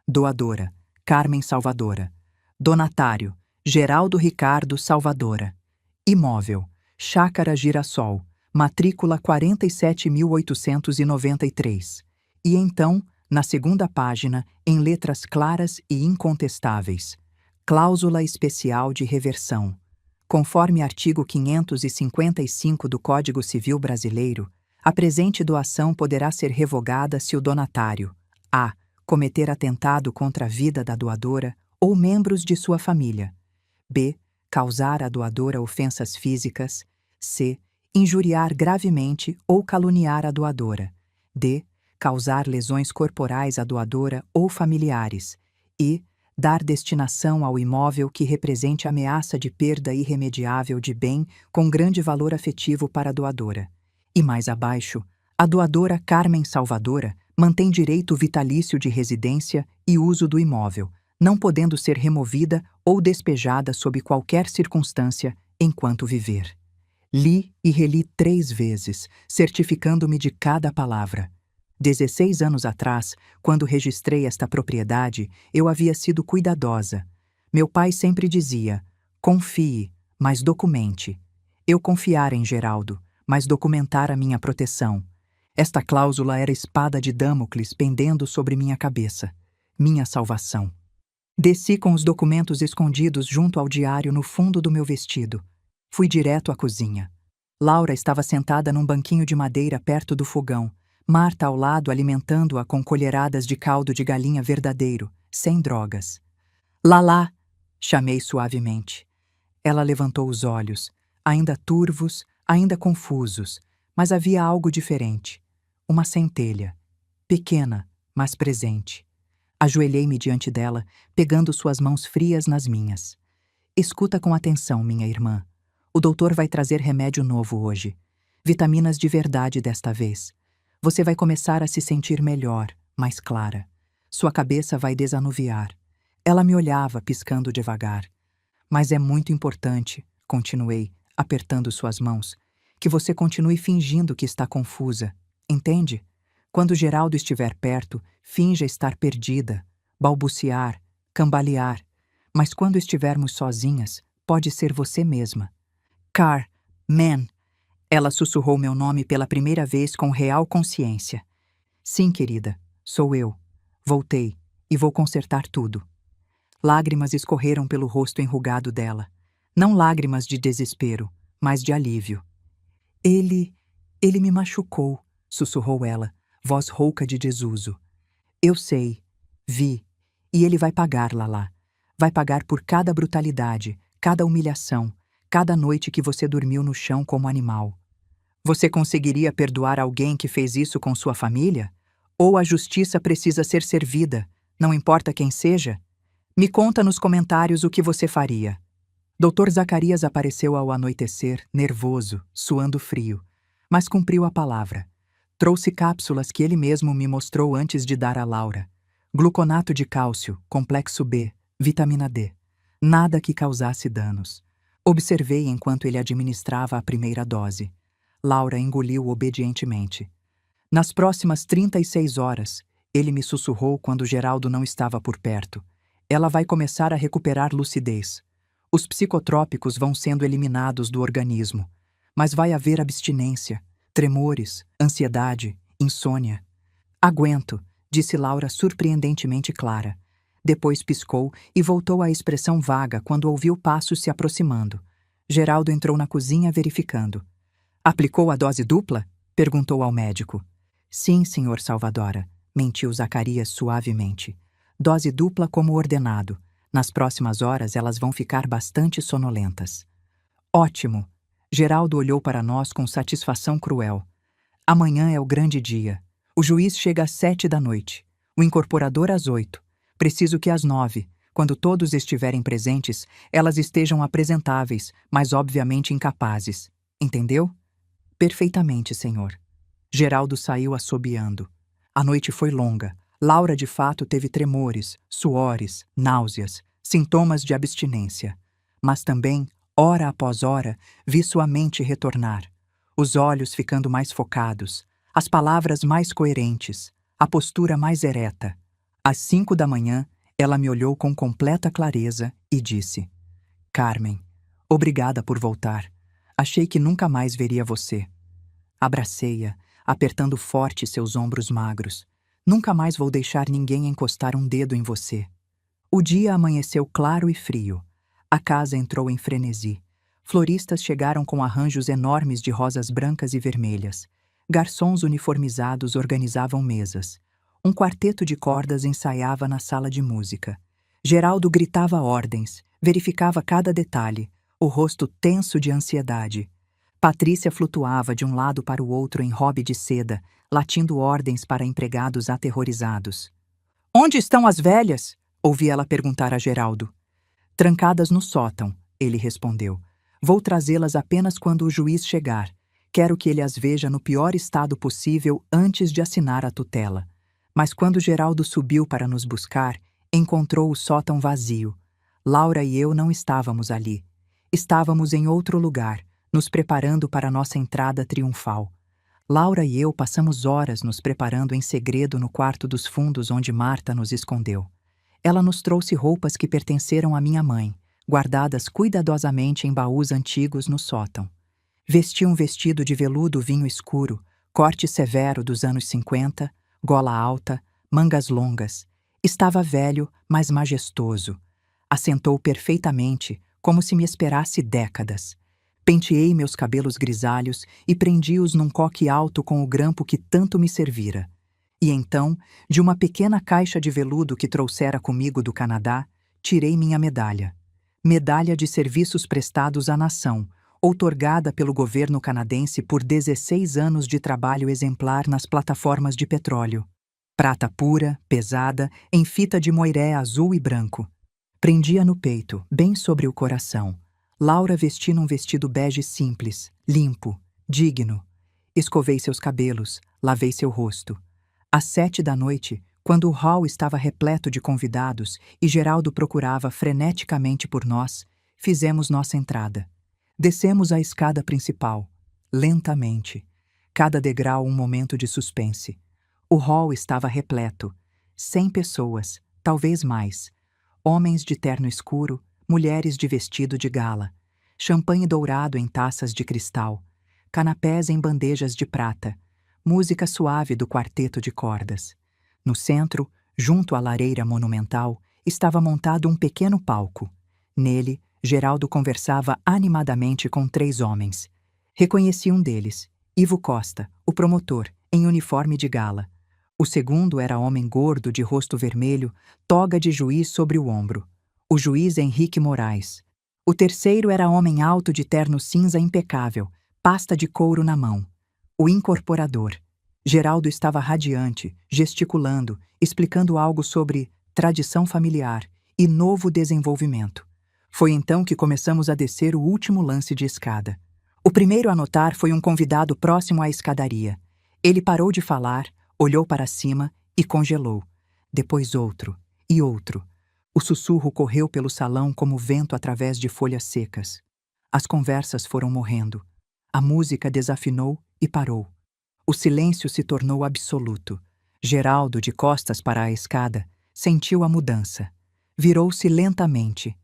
Doadora, Carmen Salvadora. Donatário, Geraldo Ricardo Salvadora. Imóvel, Chácara Girassol, matrícula 47.893. E então, na segunda página, em letras claras e incontestáveis, cláusula especial de reversão. Conforme artigo 555 do Código Civil Brasileiro, a presente doação poderá ser revogada se o donatário a. cometer atentado contra a vida da doadora ou membros de sua família, b. causar à doadora ofensas físicas, c. injuriar gravemente ou caluniar a doadora, d. causar lesões corporais à doadora ou familiares, e dar destinação ao imóvel que represente ameaça de perda irremediável de bem com grande valor afetivo para a doadora. E mais abaixo, a doadora Carmen Salvadora mantém direito vitalício de residência e uso do imóvel, não podendo ser removida ou despejada sob qualquer circunstância enquanto viver. Li e reli 3 vezes, certificando-me de cada palavra. 16 anos atrás, quando registrei esta propriedade, eu havia sido cuidadosa. Meu pai sempre dizia: confie, mas documente. Eu confiara em Geraldo, mas documentar a minha proteção. Esta cláusula era espada de Damocles pendendo sobre minha cabeça. Minha salvação. Desci com os documentos escondidos junto ao diário no fundo do meu vestido. Fui direto à cozinha. Laura estava sentada num banquinho de madeira perto do fogão, Marta ao lado alimentando-a com colheradas de caldo de galinha verdadeiro, sem drogas. Lalá! Chamei suavemente. Ela levantou os olhos, ainda turvos, ainda confusos, mas havia algo diferente. Uma centelha, pequena, mas presente. Ajoelhei-me diante dela, pegando suas mãos frias nas minhas. Escuta com atenção, minha irmã. O doutor vai trazer remédio novo hoje. Vitaminas de verdade desta vez. Você vai começar a se sentir melhor, mais clara. Sua cabeça vai desanuviar. Ela me olhava, piscando devagar. Mas é muito importante, continuei, apertando suas mãos, que você continue fingindo que está confusa. Entende? Quando Geraldo estiver perto, finja estar perdida, balbuciar, cambalear. Mas quando estivermos sozinhas, pode ser você mesma. Carmen. Ela sussurrou meu nome pela primeira vez com real consciência. Sim, querida, sou eu. Voltei, e vou consertar tudo. Lágrimas escorreram pelo rosto enrugado dela. Não lágrimas de desespero, mas de alívio. Ele me machucou, sussurrou ela, voz rouca de desuso. Eu sei, vi, e ele vai pagar, Lalá. Vai pagar por cada brutalidade, cada humilhação, cada noite que você dormiu no chão como animal. Você conseguiria perdoar alguém que fez isso com sua família? Ou a justiça precisa ser servida, não importa quem seja? Me conta nos comentários o que você faria. Dr. Zacarias apareceu ao anoitecer, nervoso, suando frio, mas cumpriu a palavra. Trouxe cápsulas que ele mesmo me mostrou antes de dar a Laura. Gluconato de cálcio, complexo B, vitamina D. Nada que causasse danos. Observei enquanto ele administrava a primeira dose. Laura engoliu obedientemente. Nas próximas 36 horas, ele me sussurrou quando Geraldo não estava por perto. Ela vai começar a recuperar lucidez. Os psicotrópicos vão sendo eliminados do organismo, mas vai haver abstinência, tremores, ansiedade, insônia. Aguento, disse Laura surpreendentemente clara. Depois piscou e voltou à expressão vaga quando ouviu passos se aproximando. Geraldo entrou na cozinha verificando. Aplicou a dose dupla? Perguntou ao médico. Sim, senhor Salvadora, mentiu Zacarias suavemente. Dose dupla como ordenado. Nas próximas horas elas vão ficar bastante sonolentas. Ótimo! Geraldo olhou para nós com satisfação cruel. Amanhã é o grande dia. O juiz chega às 7 da noite. O incorporador às 8. Preciso que às 9, quando todos estiverem presentes, elas estejam apresentáveis, mas obviamente incapazes. Entendeu? Perfeitamente, senhor. Geraldo saiu assobiando. A noite foi longa. Laura de fato teve tremores, suores, náuseas, sintomas de abstinência. Mas também, hora após hora, vi sua mente retornar. Os olhos ficando mais focados, as palavras mais coerentes, a postura mais ereta. Às 5 da manhã, ela me olhou com completa clareza e disse: Carmen, obrigada por voltar. Achei que nunca mais veria você. Abracei-a, apertando forte seus ombros magros. Nunca mais vou deixar ninguém encostar um dedo em você. O dia amanheceu claro e frio. A casa entrou em frenesi. Floristas chegaram com arranjos enormes de rosas brancas e vermelhas. Garçons uniformizados organizavam mesas. Um quarteto de cordas ensaiava na sala de música. Geraldo gritava ordens, verificava cada detalhe, o rosto tenso de ansiedade. Patrícia flutuava de um lado para o outro em robe de seda, latindo ordens para empregados aterrorizados. Onde estão as velhas? Ouvi ela perguntar a Geraldo. Trancadas no sótão, ele respondeu. Vou trazê-las apenas quando o juiz chegar. Quero que ele as veja no pior estado possível antes de assinar a tutela. Mas quando Geraldo subiu para nos buscar, encontrou o sótão vazio. Laura e eu não estávamos ali. Estávamos em outro lugar, nos preparando para nossa entrada triunfal. Laura e eu passamos horas nos preparando em segredo no quarto dos fundos onde Marta nos escondeu. Ela nos trouxe roupas que pertenceram à minha mãe, guardadas cuidadosamente em baús antigos no sótão. Vestia um vestido de veludo vinho escuro, corte severo dos anos 50, gola alta, mangas longas. Estava velho, mas majestoso. Assentou perfeitamente, como se me esperasse décadas. Penteei meus cabelos grisalhos e prendi-os num coque alto com o grampo que tanto me servira. E então, de uma pequena caixa de veludo que trouxera comigo do Canadá, tirei minha medalha. Medalha de serviços prestados à nação, outorgada pelo governo canadense por 16 anos de trabalho exemplar nas plataformas de petróleo. Prata pura, pesada, em fita de moiré azul e branco. Prendia no peito, bem sobre o coração. Laura vestia um vestido bege simples, limpo, digno. Escovei seus cabelos, lavei seu rosto. Às 7 da noite, quando o hall estava repleto de convidados e Geraldo procurava freneticamente por nós, fizemos nossa entrada. Descemos a escada principal, lentamente. Cada degrau um momento de suspense. O hall estava repleto. 100 pessoas, talvez mais. Homens de terno escuro, mulheres de vestido de gala, champanhe dourado em taças de cristal, canapés em bandejas de prata, música suave do quarteto de cordas. No centro, junto à lareira monumental, estava montado um pequeno palco. Nele, Geraldo conversava animadamente com 3 homens. Reconheci um deles, Ivo Costa, o promotor, em uniforme de gala. O segundo era homem gordo de rosto vermelho, toga de juiz sobre o ombro. O juiz Henrique Moraes. O terceiro era homem alto de terno cinza impecável, pasta de couro na mão. O incorporador. Geraldo estava radiante, gesticulando, explicando algo sobre tradição familiar e novo desenvolvimento. Foi então que começamos a descer o último lance de escada. O primeiro a notar foi um convidado próximo à escadaria. Ele parou de falar, olhou para cima e congelou. Depois outro e outro. O sussurro correu pelo salão como vento através de folhas secas. As conversas foram morrendo. A música desafinou e parou. O silêncio se tornou absoluto. Geraldo, de costas para a escada, sentiu a mudança. Virou-se lentamente.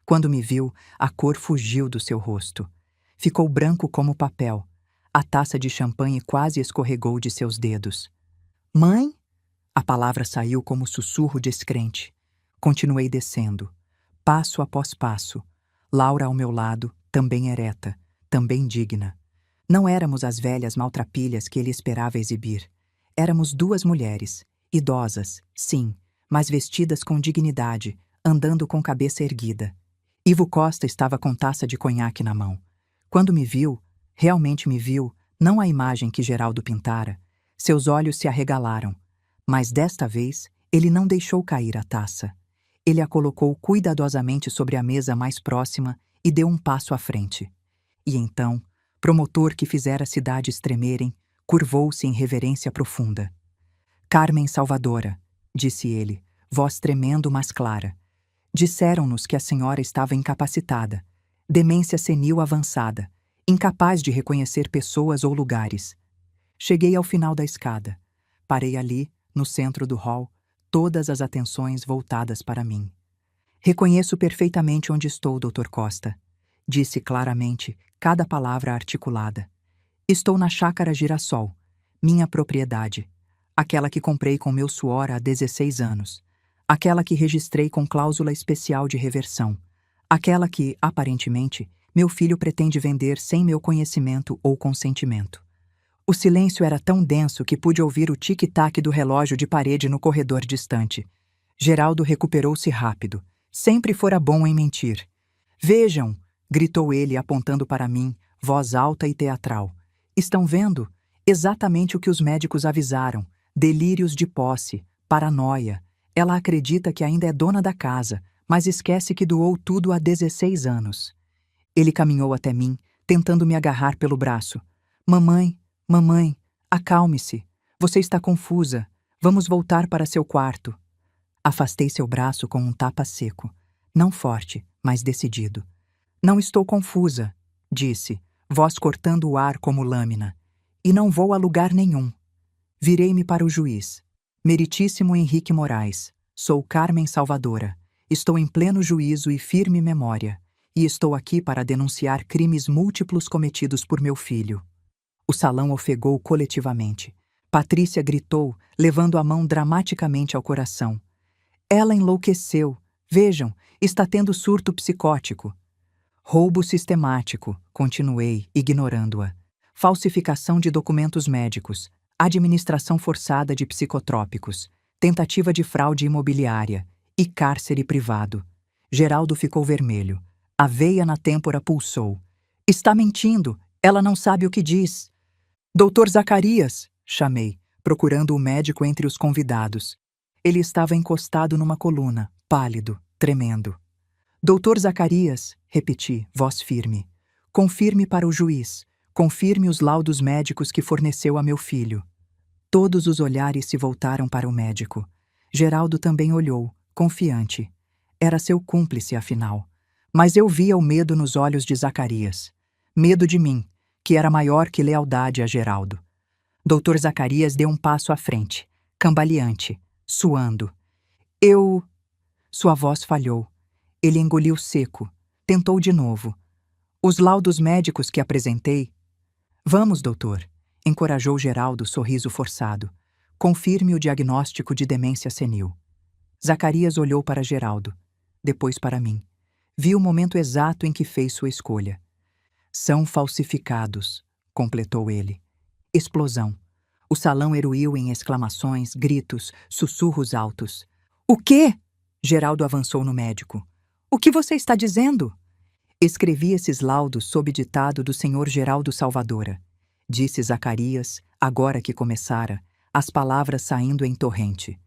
Quando me viu, a cor fugiu do seu rosto. Ficou branco como papel. A taça de champanhe quase escorregou de seus dedos. Mãe? A palavra saiu como sussurro descrente. Continuei descendo, passo após passo. Laura ao meu lado, também ereta, também digna. Não éramos as velhas maltrapilhas que ele esperava exibir. Éramos 2 mulheres, idosas, sim, mas vestidas com dignidade, andando com cabeça erguida. Ivo Costa estava com taça de conhaque na mão. Quando me viu, realmente me viu, não a imagem que Geraldo pintara, seus olhos se arregalaram, mas desta vez ele não deixou cair a taça. Ele a colocou cuidadosamente sobre a mesa mais próxima e deu um passo à frente. E então, promotor que fizera cidades tremerem, curvou-se em reverência profunda. Carmen Salvadora, disse ele, voz tremendo mas clara. Disseram-nos que a senhora estava incapacitada, demência senil avançada, incapaz de reconhecer pessoas ou lugares. Cheguei ao final da escada. Parei ali, no centro do hall, todas as atenções voltadas para mim. Reconheço perfeitamente onde estou, Dr. Costa, disse claramente, cada palavra articulada. Estou na chácara Girassol, minha propriedade, aquela que comprei com meu suor há 16 anos, aquela que registrei com cláusula especial de reversão, aquela que, aparentemente, meu filho pretende vender sem meu conhecimento ou consentimento. O silêncio era tão denso que pude ouvir o tic-tac do relógio de parede no corredor distante. Geraldo recuperou-se rápido. Sempre fora bom em mentir. Vejam, gritou ele apontando para mim, voz alta e teatral. Estão vendo? Exatamente o que os médicos avisaram. Delírios de posse, paranoia. Ela acredita que ainda é dona da casa, mas esquece que doou tudo há 16 anos. Ele caminhou até mim, tentando me agarrar pelo braço. Mamãe, mamãe, acalme-se. Você está confusa. Vamos voltar para seu quarto. Afastei seu braço com um tapa seco. Não forte, mas decidido. Não estou confusa, disse, voz cortando o ar como lâmina. E não vou a lugar nenhum. Virei-me para o juiz. Meritíssimo Henrique Moraes, sou Carmen Salvadora. Estou em pleno juízo e firme memória. E estou aqui para denunciar crimes múltiplos cometidos por meu filho. O salão ofegou coletivamente. Patrícia gritou, levando a mão dramaticamente ao coração. Ela enlouqueceu. Vejam, está tendo surto psicótico. Roubo sistemático, continuei, ignorando-a. Falsificação de documentos médicos. Administração forçada de psicotrópicos. Tentativa de fraude imobiliária. E cárcere privado. Geraldo ficou vermelho. A veia na têmpora pulsou. Está mentindo. Ela não sabe o que diz. Doutor Zacarias, chamei, procurando o médico entre os convidados. Ele estava encostado numa coluna, pálido, tremendo. Doutor Zacarias, repeti, voz firme. Confirme para o juiz. Confirme os laudos médicos que forneceu a meu filho. Todos os olhares se voltaram para o médico. Geraldo também olhou, confiante. Era seu cúmplice, afinal. Mas eu via o medo nos olhos de Zacarias. Medo de mim, que era maior que lealdade a Geraldo. Doutor Zacarias deu um passo à frente, cambaleante, suando. Sua voz falhou. Ele engoliu seco. Tentou de novo. Os laudos médicos que apresentei... Vamos, doutor, encorajou Geraldo, sorriso forçado. Confirme o diagnóstico de demência senil. Zacarias olhou para Geraldo, depois para mim. Vi o momento exato em que fez sua escolha. São falsificados, completou ele. Explosão. O salão eruiu em exclamações, gritos, sussurros altos. O quê? Geraldo avançou no médico. O que você está dizendo? Escrevi esses laudos sob ditado do senhor Geraldo Salvadora, disse Zacarias, agora que começara, as palavras saindo em torrente.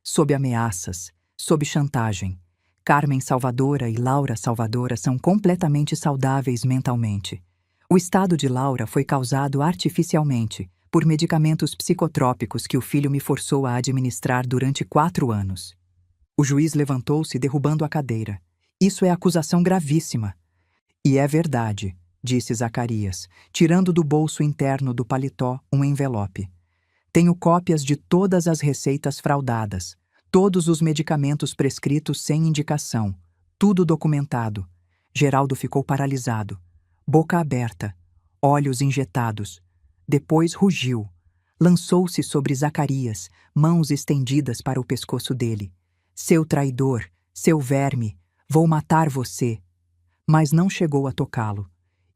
Sob ameaças, sob chantagem. Carmen Salvadora e Laura Salvadora são completamente saudáveis mentalmente. O estado de Laura foi causado artificialmente por medicamentos psicotrópicos que o filho me forçou a administrar durante 4 anos. O juiz levantou-se, derrubando a cadeira. Isso é acusação gravíssima. E é verdade, disse Zacarias, tirando do bolso interno do paletó um envelope. Tenho cópias de todas as receitas fraudadas. Todos os medicamentos prescritos sem indicação. Tudo documentado. Geraldo ficou paralisado. Boca aberta. Olhos injetados. Depois rugiu. Lançou-se sobre Zacarias, mãos estendidas para o pescoço dele. Seu traidor, seu verme, vou matar você. Mas não chegou a tocá-lo.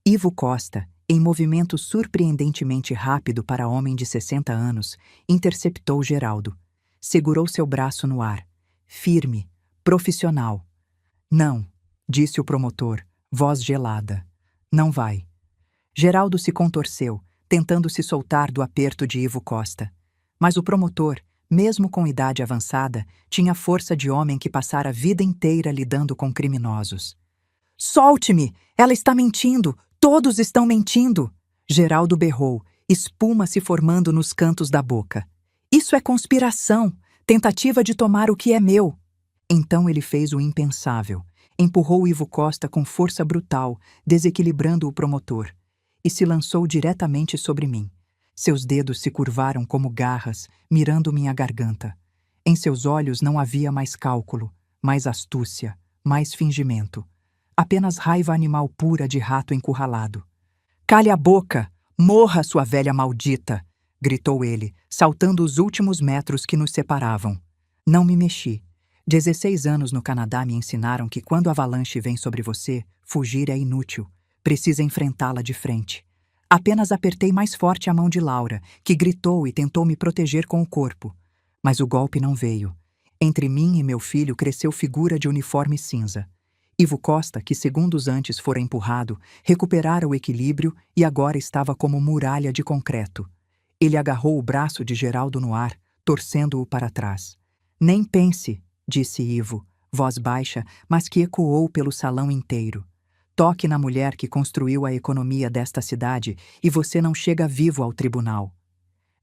Ivo Costa, em movimento surpreendentemente rápido para homem de 60 anos, interceptou Geraldo. Segurou seu braço no ar. Firme, profissional. Não, disse o promotor, voz gelada. Não vai. Geraldo se contorceu, tentando se soltar do aperto de Ivo Costa. Mas o promotor, mesmo com idade avançada, tinha força de homem que passara a vida inteira lidando com criminosos. Solte-me! Ela está mentindo! Todos estão mentindo! Geraldo berrou, espuma se formando nos cantos da boca. Isso é conspiração! Tentativa de tomar o que é meu! Então ele fez o impensável. Empurrou Ivo Costa com força brutal, desequilibrando o promotor, e se lançou diretamente sobre mim. Seus dedos se curvaram como garras, mirando minha garganta. Em seus olhos não havia mais cálculo, mais astúcia, mais fingimento. Apenas raiva animal pura de rato encurralado. "Cale a boca! Morra, sua velha maldita!" gritou ele, saltando os últimos metros que nos separavam. Não me mexi. 16 anos no Canadá me ensinaram que quando a avalanche vem sobre você, fugir é inútil. Precisa enfrentá-la de frente. Apenas apertei mais forte a mão de Laura, que gritou e tentou me proteger com o corpo. Mas o golpe não veio. Entre mim e meu filho cresceu figura de uniforme cinza. Ivo Costa, que segundos antes fora empurrado, recuperara o equilíbrio e agora estava como muralha de concreto. Ele agarrou o braço de Geraldo no ar, torcendo-o para trás. "Nem pense", disse Ivo, voz baixa, mas que ecoou pelo salão inteiro. "Toque na mulher que construiu a economia desta cidade e você não chega vivo ao tribunal."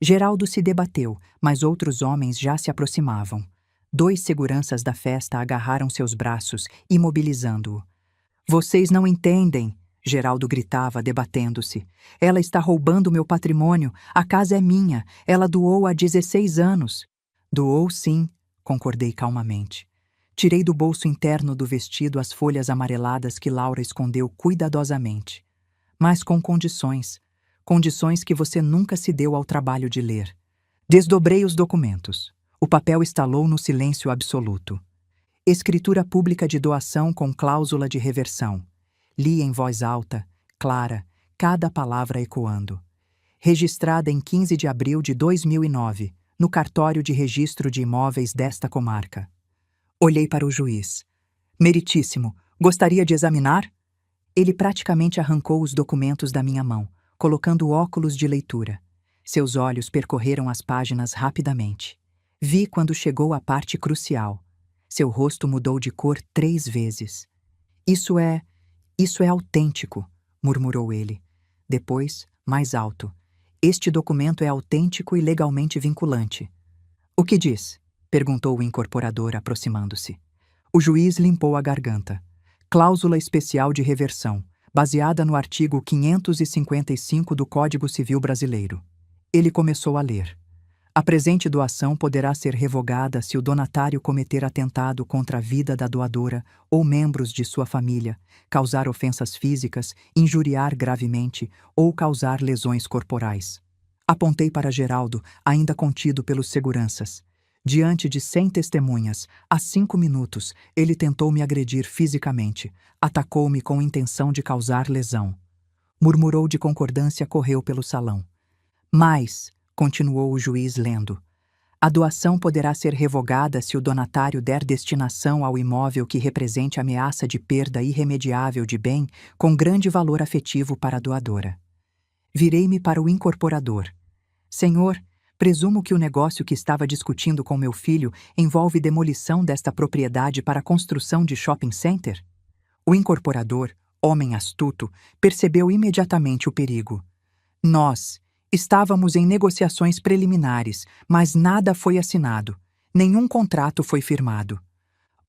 Geraldo se debateu, mas outros homens já se aproximavam. 2 seguranças da festa agarraram seus braços, imobilizando-o. "Vocês não entendem", Geraldo gritava, debatendo-se. "Ela está roubando meu patrimônio. A casa é minha. Ela doou há 16 anos." "Doou sim", concordei calmamente. Tirei do bolso interno do vestido as folhas amareladas que Laura escondeu cuidadosamente. Mas com condições. Condições que você nunca se deu ao trabalho de ler. Desdobrei os documentos. O papel estalou no silêncio absoluto. Escritura pública de doação com cláusula de reversão. Li em voz alta, clara, cada palavra ecoando. Registrada em 15 de abril de 2009, no cartório de registro de imóveis desta comarca. Olhei para o juiz. "Meritíssimo, gostaria de examinar?" Ele praticamente arrancou os documentos da minha mão, colocando óculos de leitura. Seus olhos percorreram as páginas rapidamente. Vi quando chegou à parte crucial. Seu rosto mudou de cor 3 vezes. Isso é autêntico", murmurou ele. Depois, mais alto. "Este documento é autêntico e legalmente vinculante." "O que diz?" perguntou o incorporador, aproximando-se. O juiz limpou a garganta. "Cláusula especial de reversão, baseada no artigo 555 do Código Civil Brasileiro." Ele começou a ler. "A presente doação poderá ser revogada se o donatário cometer atentado contra a vida da doadora ou membros de sua família, causar ofensas físicas, injuriar gravemente ou causar lesões corporais." Apontei para Geraldo, ainda contido pelos seguranças. Diante de 100 testemunhas, há 5 minutos, ele tentou me agredir fisicamente, atacou-me com intenção de causar lesão. Murmurou de concordância, correu pelo salão. "Mas", continuou o juiz lendo, "a doação poderá ser revogada se o donatário der destinação ao imóvel que represente ameaça de perda irremediável de bem com grande valor afetivo para a doadora." Virei-me para o incorporador. "Senhor, presumo que o negócio que estava discutindo com meu filho envolve demolição desta propriedade para a construção de shopping center?" O incorporador, homem astuto, percebeu imediatamente o perigo. "Nós estávamos em negociações preliminares, mas nada foi assinado. Nenhum contrato foi firmado."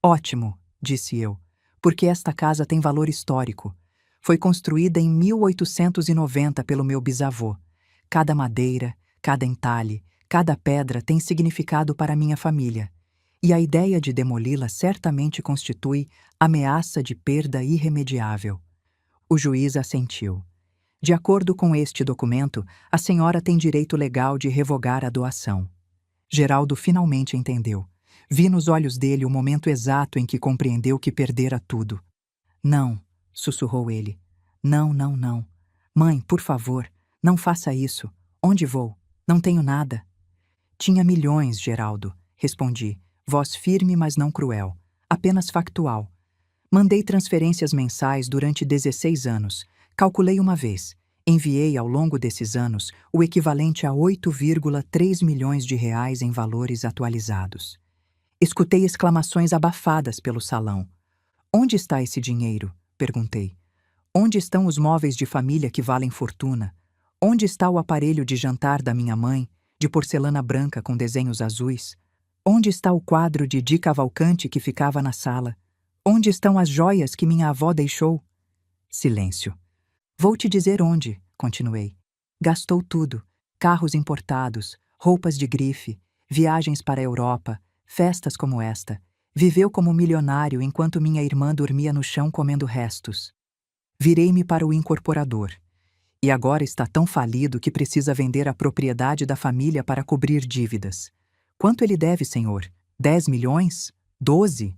"Ótimo", disse eu, "porque esta casa tem valor histórico. Foi construída em 1890 pelo meu bisavô. Cada madeira, cada entalhe, cada pedra tem significado para minha família. E a ideia de demoli-la certamente constitui ameaça de perda irremediável." O juiz assentiu. "De acordo com este documento, a senhora tem direito legal de revogar a doação." Geraldo finalmente entendeu. Vi nos olhos dele o momento exato em que compreendeu que perdera tudo. "Não", sussurrou ele. "Não, não, não. Mãe, por favor, não faça isso. Onde vou? Não tenho nada." "Tinha milhões, Geraldo", respondi, voz firme mas não cruel, apenas factual. "Mandei transferências mensais durante 16 anos. Calculei uma vez. Enviei ao longo desses anos o equivalente a 8,3 milhões de reais em valores atualizados. Escutei exclamações abafadas pelo salão. Onde está esse dinheiro? Perguntei. Onde estão os móveis de família que valem fortuna? Onde está o aparelho de jantar da minha mãe, de porcelana branca com desenhos azuis? Onde está o quadro de Di Cavalcanti que ficava na sala? Onde estão as joias que minha avó deixou? Silêncio. Vou te dizer onde, continuei. Gastou tudo. Carros importados, roupas de grife, viagens para a Europa, festas como esta. Viveu como milionário enquanto minha irmã dormia no chão comendo restos. Virei-me para o incorporador. E agora está tão falido que precisa vender a propriedade da família para cobrir dívidas. Quanto ele deve, senhor? 10 milhões? 12?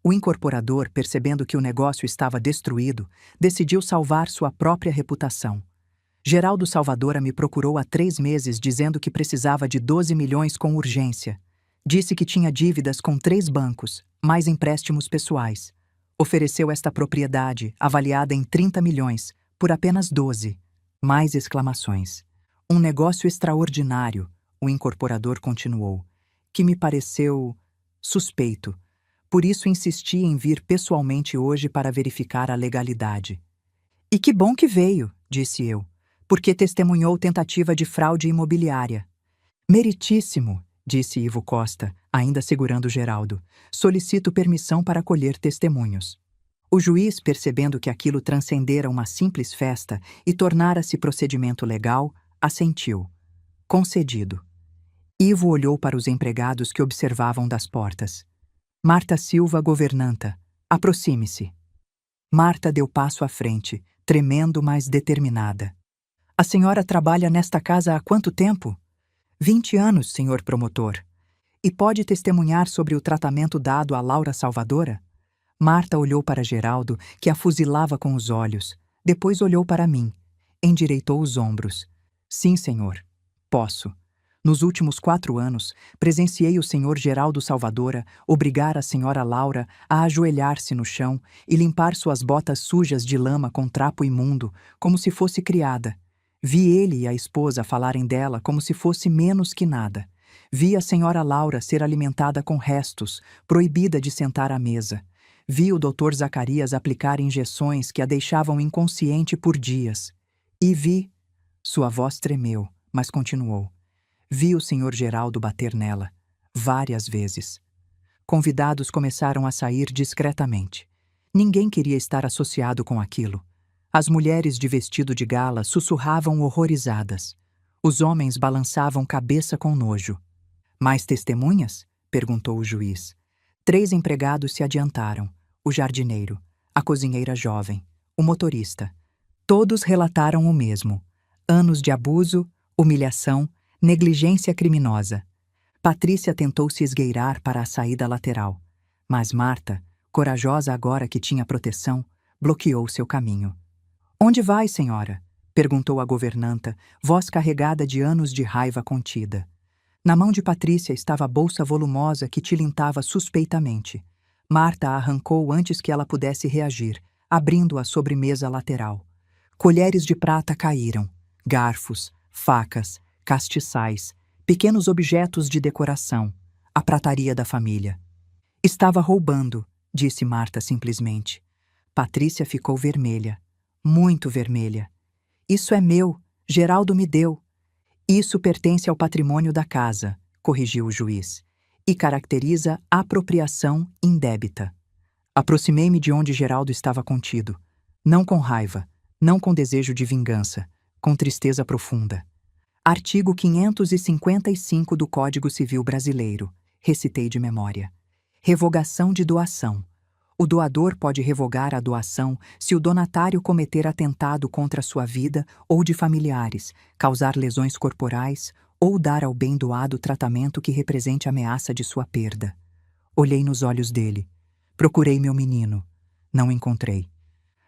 O incorporador, percebendo que o negócio estava destruído, decidiu salvar sua própria reputação. Geraldo Salvadora me procurou há 3 meses dizendo que precisava de 12 milhões com urgência. Disse que tinha dívidas com 3 bancos, mais empréstimos pessoais. Ofereceu esta propriedade, avaliada em 30 milhões, por apenas 12. Mais exclamações. Um negócio extraordinário, o incorporador continuou, que me pareceu suspeito. Por isso insisti em vir pessoalmente hoje para verificar a legalidade. E que bom que veio, disse eu, porque testemunhou tentativa de fraude imobiliária. Meritíssimo, disse Ivo Costa, ainda segurando Geraldo. Solicito permissão para colher testemunhos. O juiz, percebendo que aquilo transcendera uma simples festa e tornara-se procedimento legal, assentiu. Concedido. Ivo olhou para os empregados que observavam das portas. Marta Silva, governanta, aproxime-se. Marta deu passo à frente, tremendo, mas determinada. A senhora trabalha nesta casa há quanto tempo? 20 anos, senhor promotor. E pode testemunhar sobre o tratamento dado a Laura Salvadora? Marta olhou para Geraldo, que a fuzilava com os olhos. Depois olhou para mim. Endireitou os ombros. Sim, senhor. Posso. Nos últimos 4 anos, presenciei o senhor Geraldo Salvadora obrigar a senhora Laura a ajoelhar-se no chão e limpar suas botas sujas de lama com trapo imundo, como se fosse criada. Vi ele e a esposa falarem dela como se fosse menos que nada. Vi a senhora Laura ser alimentada com restos, proibida de sentar à mesa. Vi o Dr. Zacarias aplicar injeções que a deixavam inconsciente por dias. E vi... Sua voz tremeu, mas continuou. Vi o senhor Geraldo bater nela, várias vezes. Convidados começaram a sair discretamente. Ninguém queria estar associado com aquilo. As mulheres de vestido de gala sussurravam horrorizadas. Os homens balançavam cabeça com nojo. Mais testemunhas? Perguntou o juiz. 3 empregados se adiantaram. O jardineiro, a cozinheira jovem, o motorista. Todos relataram o mesmo. Anos de abuso, humilhação, negligência criminosa. Patrícia tentou se esgueirar para a saída lateral. Mas Marta, corajosa agora que tinha proteção, bloqueou seu caminho. Onde vai, senhora? Perguntou a governanta, voz carregada de anos de raiva contida. Na mão de Patrícia estava a bolsa volumosa que tilintava suspeitamente. Marta a arrancou antes que ela pudesse reagir, abrindo a sobremesa lateral. Colheres de prata caíram, garfos, facas, castiçais, pequenos objetos de decoração, a prataria da família. Estava roubando, disse Marta simplesmente. Patrícia ficou vermelha, muito vermelha. Isso é meu, Geraldo me deu. Isso pertence ao patrimônio da casa, corrigiu o juiz, e caracteriza apropriação indébita. Aproximei-me de onde Geraldo estava contido, não com raiva, não com desejo de vingança, com tristeza profunda. Artigo 555 do Código Civil Brasileiro, recitei de memória. Revogação de doação. O doador pode revogar a doação se o donatário cometer atentado contra a sua vida ou de familiares, causar lesões corporais ou dar ao bem doado tratamento que represente ameaça de sua perda. Olhei nos olhos dele. Procurei meu menino. Não encontrei.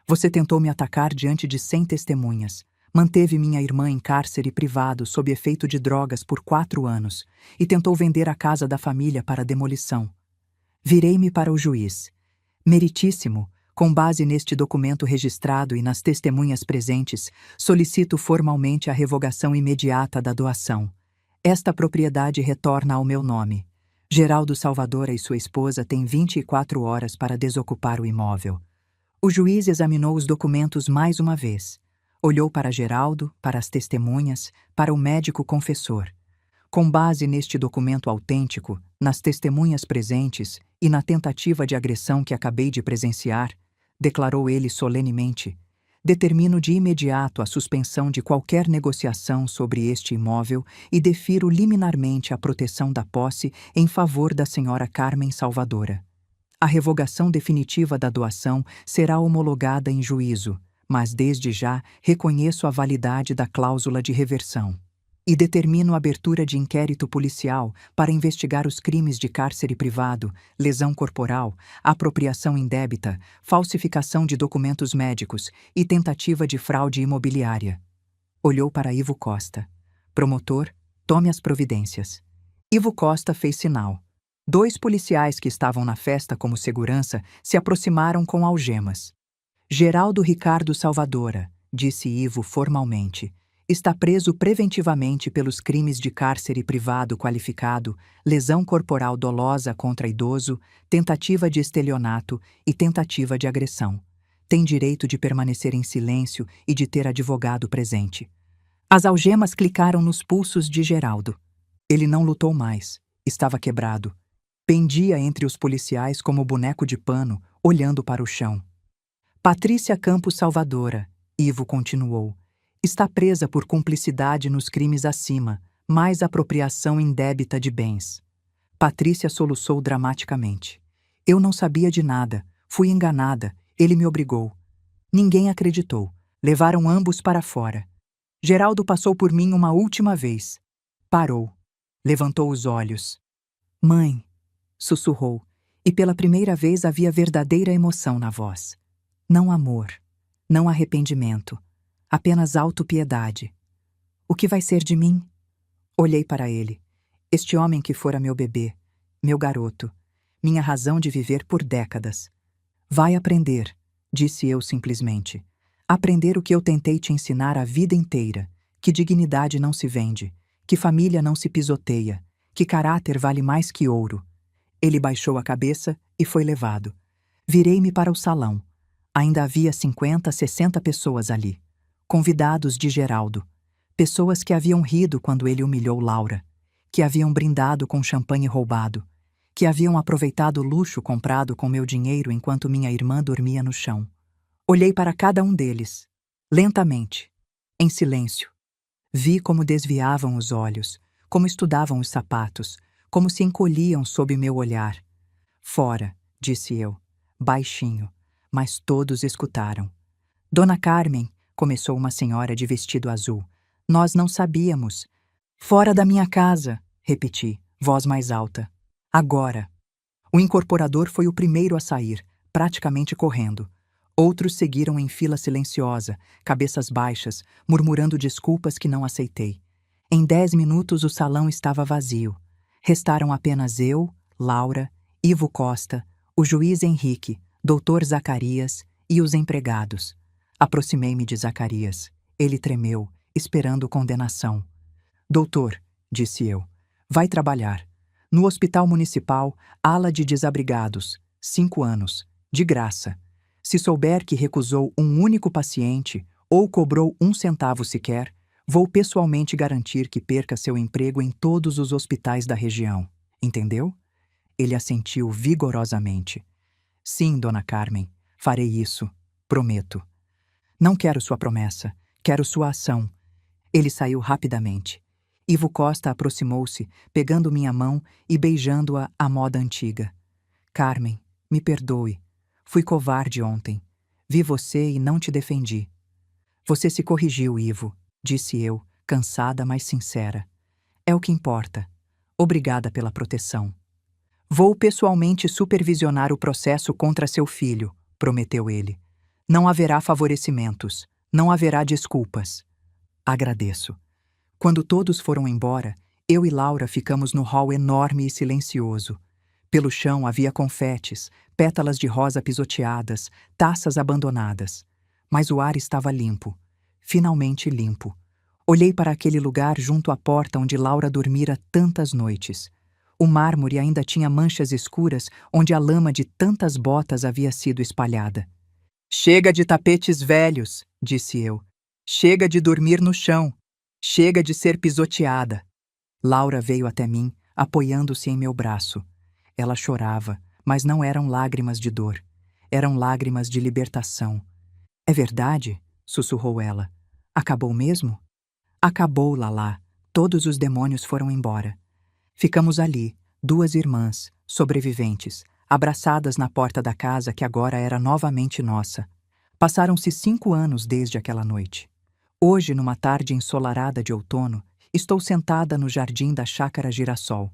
Você tentou me atacar diante de 100 testemunhas. Manteve minha irmã em cárcere privado sob efeito de drogas por 4 anos e tentou vender a casa da família para demolição. Virei-me para o juiz. Meritíssimo, Com base neste documento registrado e nas testemunhas presentes, solicito formalmente a revogação imediata da doação. Esta propriedade retorna ao meu nome. Geraldo Salvadora e sua esposa têm 24 horas para desocupar o imóvel. O juiz examinou os documentos mais uma vez. Olhou para Geraldo, para as testemunhas, para o médico confessor. Com base neste documento autêntico, nas testemunhas presentes e na tentativa de agressão que acabei de presenciar, declarou ele solenemente, determino de imediato a suspensão de qualquer negociação sobre este imóvel e defiro liminarmente a proteção da posse em favor da senhora Carmen Salvadora. A revogação definitiva da doação será homologada em juízo, mas desde já reconheço a validade da cláusula de reversão. E determino a abertura de inquérito policial para investigar os crimes de cárcere privado, lesão corporal, apropriação indébita, falsificação de documentos médicos e tentativa de fraude imobiliária. Olhou para Ivo Costa. Promotor, tome as providências. Ivo Costa fez sinal. 2 policiais que estavam na festa como segurança se aproximaram com algemas. Geraldo Ricardo Salvadora, disse Ivo formalmente, está preso preventivamente pelos crimes de cárcere privado qualificado, lesão corporal dolosa contra idoso, tentativa de estelionato e tentativa de agressão. Tem direito de permanecer em silêncio e de ter advogado presente. As algemas clicaram nos pulsos de Geraldo. Ele não lutou mais. Estava quebrado. Pendia entre os policiais como boneco de pano, olhando para o chão. Patrícia Campos Salvadora, Ivo continuou, está presa por cumplicidade nos crimes acima, mais apropriação indébita de bens. Patrícia soluçou dramaticamente. Eu não sabia de nada, fui enganada, ele me obrigou. Ninguém acreditou, levaram ambos para fora. Geraldo passou por mim uma última vez. Parou, levantou os olhos. Mãe, sussurrou, e pela primeira vez havia verdadeira emoção na voz. Não amor, não arrependimento, apenas autopiedade. O que vai ser de mim? Olhei para ele. Este homem que fora meu bebê, meu garoto, minha razão de viver por décadas. Vai aprender, disse eu simplesmente. Aprender o que eu tentei te ensinar a vida inteira, que dignidade não se vende, que família não se pisoteia, que caráter vale mais que ouro. Ele baixou a cabeça e foi levado. Virei-me para o salão. Ainda havia 50, 60 pessoas ali. Convidados de Geraldo. Pessoas que haviam rido quando ele humilhou Laura, que haviam brindado com champanhe roubado, que haviam aproveitado o luxo comprado com meu dinheiro enquanto minha irmã dormia no chão. Olhei para cada um deles, lentamente, em silêncio. Vi como desviavam os olhos, como estudavam os sapatos, como se encolhiam sob meu olhar. Fora, disse eu, baixinho, mas todos escutaram. Dona Carmen, começou uma senhora de vestido azul. Nós não sabíamos. Fora da minha casa, repeti, voz mais alta. Agora. O incorporador foi o primeiro a sair, praticamente correndo. Outros seguiram em fila silenciosa, cabeças baixas, murmurando desculpas que não aceitei. Em 10 minutos o salão estava vazio. Restaram apenas eu, Laura, Ivo Costa, o juiz Henrique, Dr. Zacarias e os empregados. Aproximei-me de Zacarias. Ele tremeu, esperando condenação. Doutor, disse eu, vai trabalhar. No Hospital Municipal, ala de desabrigados, 5 anos, de graça. Se souber que recusou um único paciente ou cobrou 1 centavo sequer, vou pessoalmente garantir que perca seu emprego em todos os hospitais da região. Entendeu? Ele assentiu vigorosamente. Sim, Dona Carmen, farei isso, prometo. Não quero sua promessa, quero sua ação. Ele saiu rapidamente. Ivo Costa aproximou-se, pegando minha mão e beijando-a à moda antiga. Carmen, me perdoe. Fui covarde ontem. Vi você e não te defendi. Você se corrigiu, Ivo, disse eu, cansada, mas sincera. É o que importa. Obrigada pela proteção. Vou pessoalmente supervisionar o processo contra seu filho, prometeu ele. Não haverá favorecimentos, não haverá desculpas. Agradeço. Quando todos foram embora, eu e Laura ficamos no hall enorme e silencioso. Pelo chão havia confetes, pétalas de rosa pisoteadas, taças abandonadas. Mas o ar estava limpo. Finalmente limpo. Olhei para aquele lugar junto à porta onde Laura dormira tantas noites. O mármore ainda tinha manchas escuras onde a lama de tantas botas havia sido espalhada. Chega de tapetes velhos, disse eu. Chega de dormir no chão. Chega de ser pisoteada. Laura veio até mim, apoiando-se em meu braço. Ela chorava, mas não eram lágrimas de dor. Eram lágrimas de libertação. É verdade? Sussurrou ela. Acabou mesmo? Acabou, Lalá. Todos os demônios foram embora. Ficamos ali, duas irmãs, sobreviventes, abraçadas na porta da casa que agora era novamente nossa. Passaram-se 5 anos desde aquela noite. Hoje, numa tarde ensolarada de outono, estou sentada no jardim da Chácara Girassol.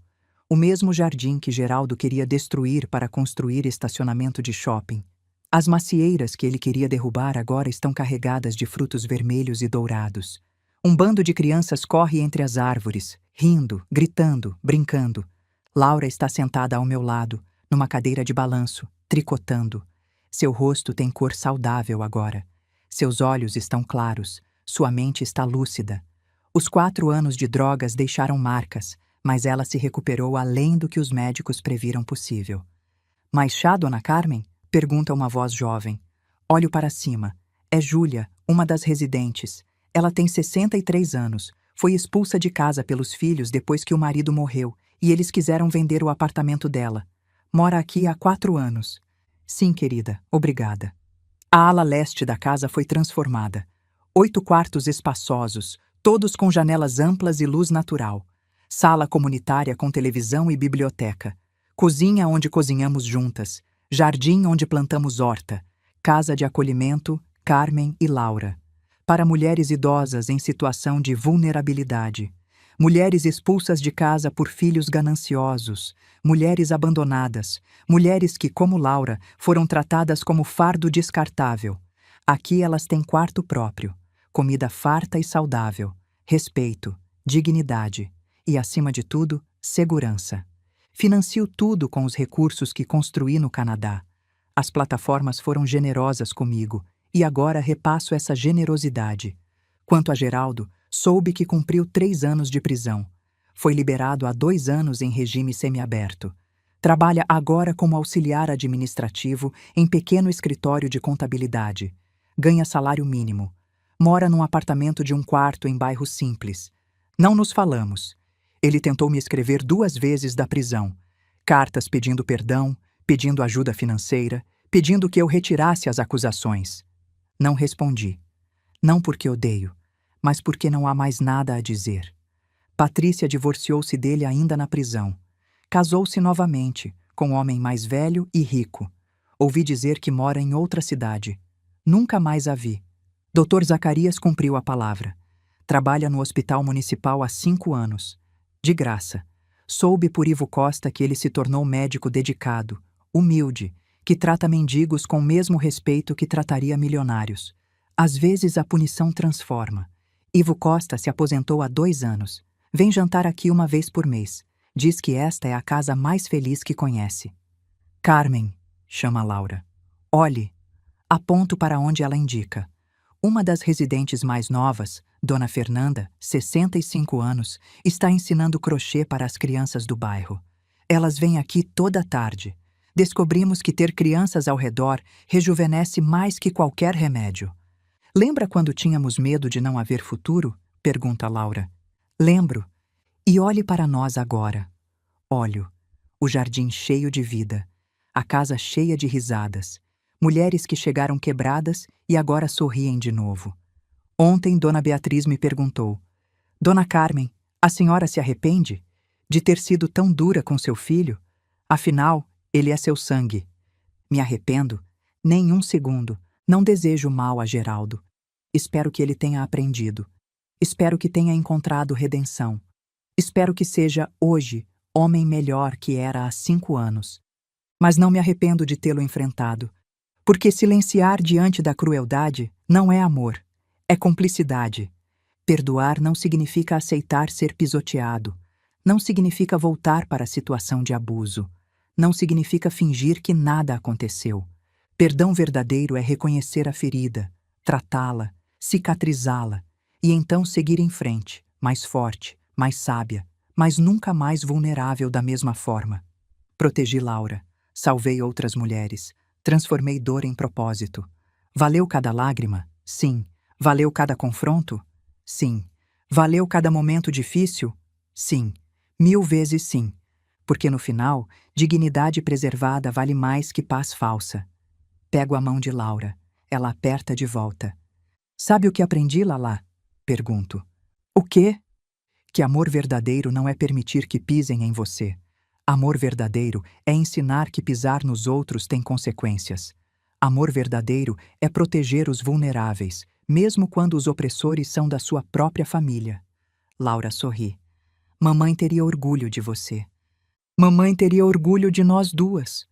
O mesmo jardim que Geraldo queria destruir para construir estacionamento de shopping. As macieiras que ele queria derrubar agora estão carregadas de frutos vermelhos e dourados. Um bando de crianças corre entre as árvores, rindo, gritando, brincando. Laura está sentada ao meu lado, numa cadeira de balanço, tricotando. Seu rosto tem cor saudável agora. Seus olhos estão claros, sua mente está lúcida. Os 4 anos de drogas deixaram marcas, mas ela se recuperou além do que os médicos previram possível. Mais chá, Dona Carmen? Pergunta uma voz jovem. Olho para cima. É Júlia, uma das residentes. Ela tem 63 anos. Foi expulsa de casa pelos filhos depois que o marido morreu, e eles quiseram vender o apartamento dela. Mora aqui há 4 anos. Sim, querida, obrigada. A ala leste da casa foi transformada. 8 quartos espaçosos, todos com janelas amplas e luz natural. Sala comunitária com televisão e biblioteca. Cozinha onde cozinhamos juntas. Jardim onde plantamos horta. Casa de acolhimento, Carmen e Laura. Para mulheres idosas em situação de vulnerabilidade. Mulheres expulsas de casa por filhos gananciosos. Mulheres abandonadas. Mulheres que, como Laura, foram tratadas como fardo descartável. Aqui elas têm quarto próprio. Comida farta e saudável. Respeito. Dignidade. E, acima de tudo, segurança. Financio tudo com os recursos que construí no Canadá. As plataformas foram generosas comigo, e agora repasso essa generosidade. Quanto a Geraldo, soube que cumpriu 3 anos de prisão. Foi liberado há 2 anos em regime semiaberto. Trabalha agora como auxiliar administrativo em pequeno escritório de contabilidade. Ganha salário mínimo. Mora num apartamento de 1 quarto em bairro simples. Não nos falamos. Ele tentou me escrever 2 vezes da prisão. Cartas pedindo perdão, pedindo ajuda financeira, pedindo que eu retirasse as acusações. Não respondi. Não porque odeio, mas porque não há mais nada a dizer. Patrícia divorciou-se dele ainda na prisão. Casou-se novamente, com um homem mais velho e rico. Ouvi dizer que mora em outra cidade. Nunca mais a vi. Dr. Zacarias cumpriu a palavra. Trabalha no hospital municipal há 5 anos. De graça. Soube por Ivo Costa que ele se tornou médico dedicado, humilde, que trata mendigos com o mesmo respeito que trataria milionários. Às vezes a punição transforma. Ivo Costa se aposentou há 2 anos. Vem jantar aqui 1 vez por mês. Diz que esta é a casa mais feliz que conhece. Carmen, chama Laura. Olhe. Aponto para onde ela indica. Uma das residentes mais novas, Dona Fernanda, 65 anos, está ensinando crochê para as crianças do bairro. Elas vêm aqui toda tarde. Descobrimos que ter crianças ao redor rejuvenesce mais que qualquer remédio. Lembra quando tínhamos medo de não haver futuro? Pergunta Laura. Lembro. E olhe para nós agora. Olho. O jardim cheio de vida. A casa cheia de risadas. Mulheres que chegaram quebradas e agora sorriem de novo. Ontem, Dona Beatriz me perguntou: Dona Carmen, a senhora se arrepende de ter sido tão dura com seu filho? Afinal, ele é seu sangue. Me arrependo? Nem 1 segundo. Não desejo mal a Geraldo. Espero que ele tenha aprendido. Espero que tenha encontrado redenção. Espero que seja, hoje, homem melhor que era há 5 anos. Mas não me arrependo de tê-lo enfrentado. Porque silenciar diante da crueldade não é amor, é cumplicidade. Perdoar não significa aceitar ser pisoteado. Não significa voltar para a situação de abuso. não significa fingir que nada aconteceu. Perdão verdadeiro é reconhecer a ferida, tratá-la, cicatrizá-la e então seguir em frente, mais forte, mais sábia, mas nunca mais vulnerável da mesma forma. Protegi Laura, salvei outras mulheres, transformei dor em propósito. Valeu cada lágrima? Sim. Valeu cada confronto? Sim. Valeu cada momento difícil? Sim. 1000 vezes sim. Porque no final, dignidade preservada vale mais que paz falsa. Pego a mão de Laura. Ela aperta de volta. Sabe o que aprendi, Lalá? Pergunto. O quê? Que amor verdadeiro não é permitir que pisem em você. Amor verdadeiro é ensinar que pisar nos outros tem consequências. Amor verdadeiro é proteger os vulneráveis, mesmo quando os opressores são da sua própria família. Laura sorri. Mamãe teria orgulho de você. Mamãe teria orgulho de nós duas.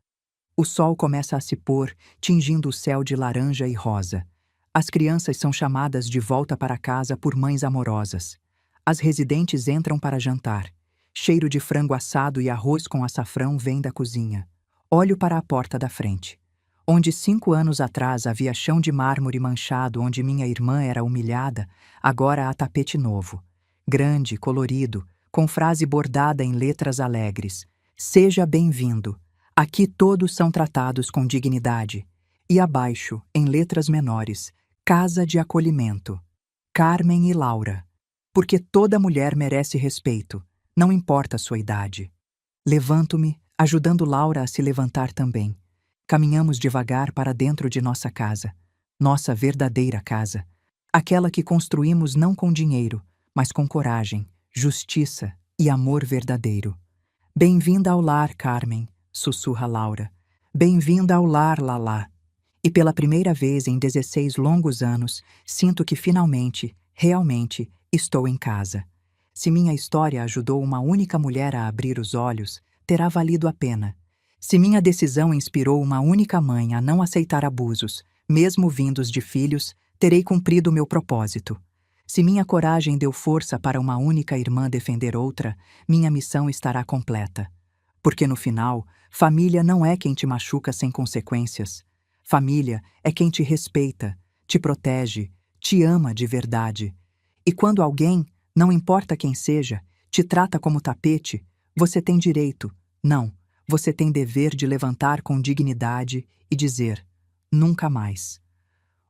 O sol começa a se pôr, tingindo o céu de laranja e rosa. As crianças são chamadas de volta para casa por mães amorosas. As residentes entram para jantar. Cheiro de frango assado e arroz com açafrão vem da cozinha. Olho para a porta da frente. Onde 5 anos atrás havia chão de mármore manchado onde minha irmã era humilhada, agora há tapete novo. Grande, colorido, com frase bordada em letras alegres. Seja bem-vindo. Aqui todos são tratados com dignidade. E abaixo, em letras menores, Casa de Acolhimento. Carmen e Laura. Porque toda mulher merece respeito, não importa a sua idade. Levanto-me, ajudando Laura a se levantar também. Caminhamos devagar para dentro de nossa casa. Nossa verdadeira casa. Aquela que construímos não com dinheiro, mas com coragem, justiça e amor verdadeiro. Bem-vinda ao lar, Carmen, sussurra Laura. Bem-vinda ao lar, Lalá. E pela primeira vez em 16 longos anos, sinto que finalmente, realmente, estou em casa. Se minha história ajudou uma única mulher a abrir os olhos, terá valido a pena. Se minha decisão inspirou uma única mãe a não aceitar abusos, mesmo vindos de filhos, terei cumprido meu propósito. Se minha coragem deu força para uma única irmã defender outra, minha missão estará completa. Porque no final, família não é quem te machuca sem consequências. Família é quem te respeita, te protege, te ama de verdade. E quando alguém, não importa quem seja, te trata como tapete, você tem direito, não, você tem dever de levantar com dignidade e dizer, nunca mais.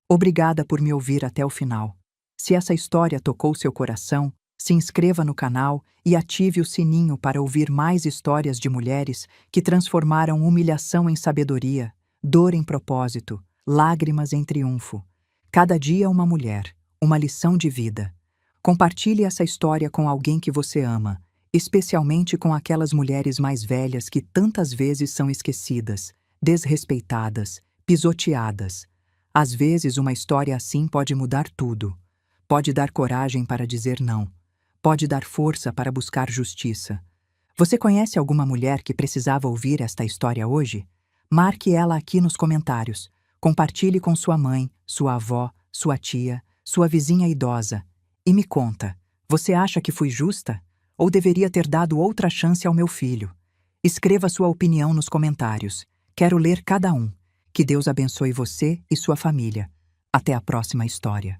Obrigada por me ouvir até o final. Se essa história tocou seu coração, se inscreva no canal e ative o sininho para ouvir mais histórias de mulheres que transformaram humilhação em sabedoria, dor em propósito, lágrimas em triunfo. Cada dia uma mulher, uma lição de vida. Compartilhe essa história com alguém que você ama, especialmente com aquelas mulheres mais velhas que tantas vezes são esquecidas, desrespeitadas, pisoteadas. Às vezes uma história assim pode mudar tudo. Pode dar coragem para dizer não. Pode dar força para buscar justiça. Você conhece alguma mulher que precisava ouvir esta história hoje? Marque ela aqui nos comentários. Compartilhe com sua mãe, sua avó, sua tia, sua vizinha idosa. E me conta, você acha que fui justa? Ou deveria ter dado outra chance ao meu filho? Escreva sua opinião nos comentários. Quero ler cada um. Que Deus abençoe você e sua família. Até a próxima história.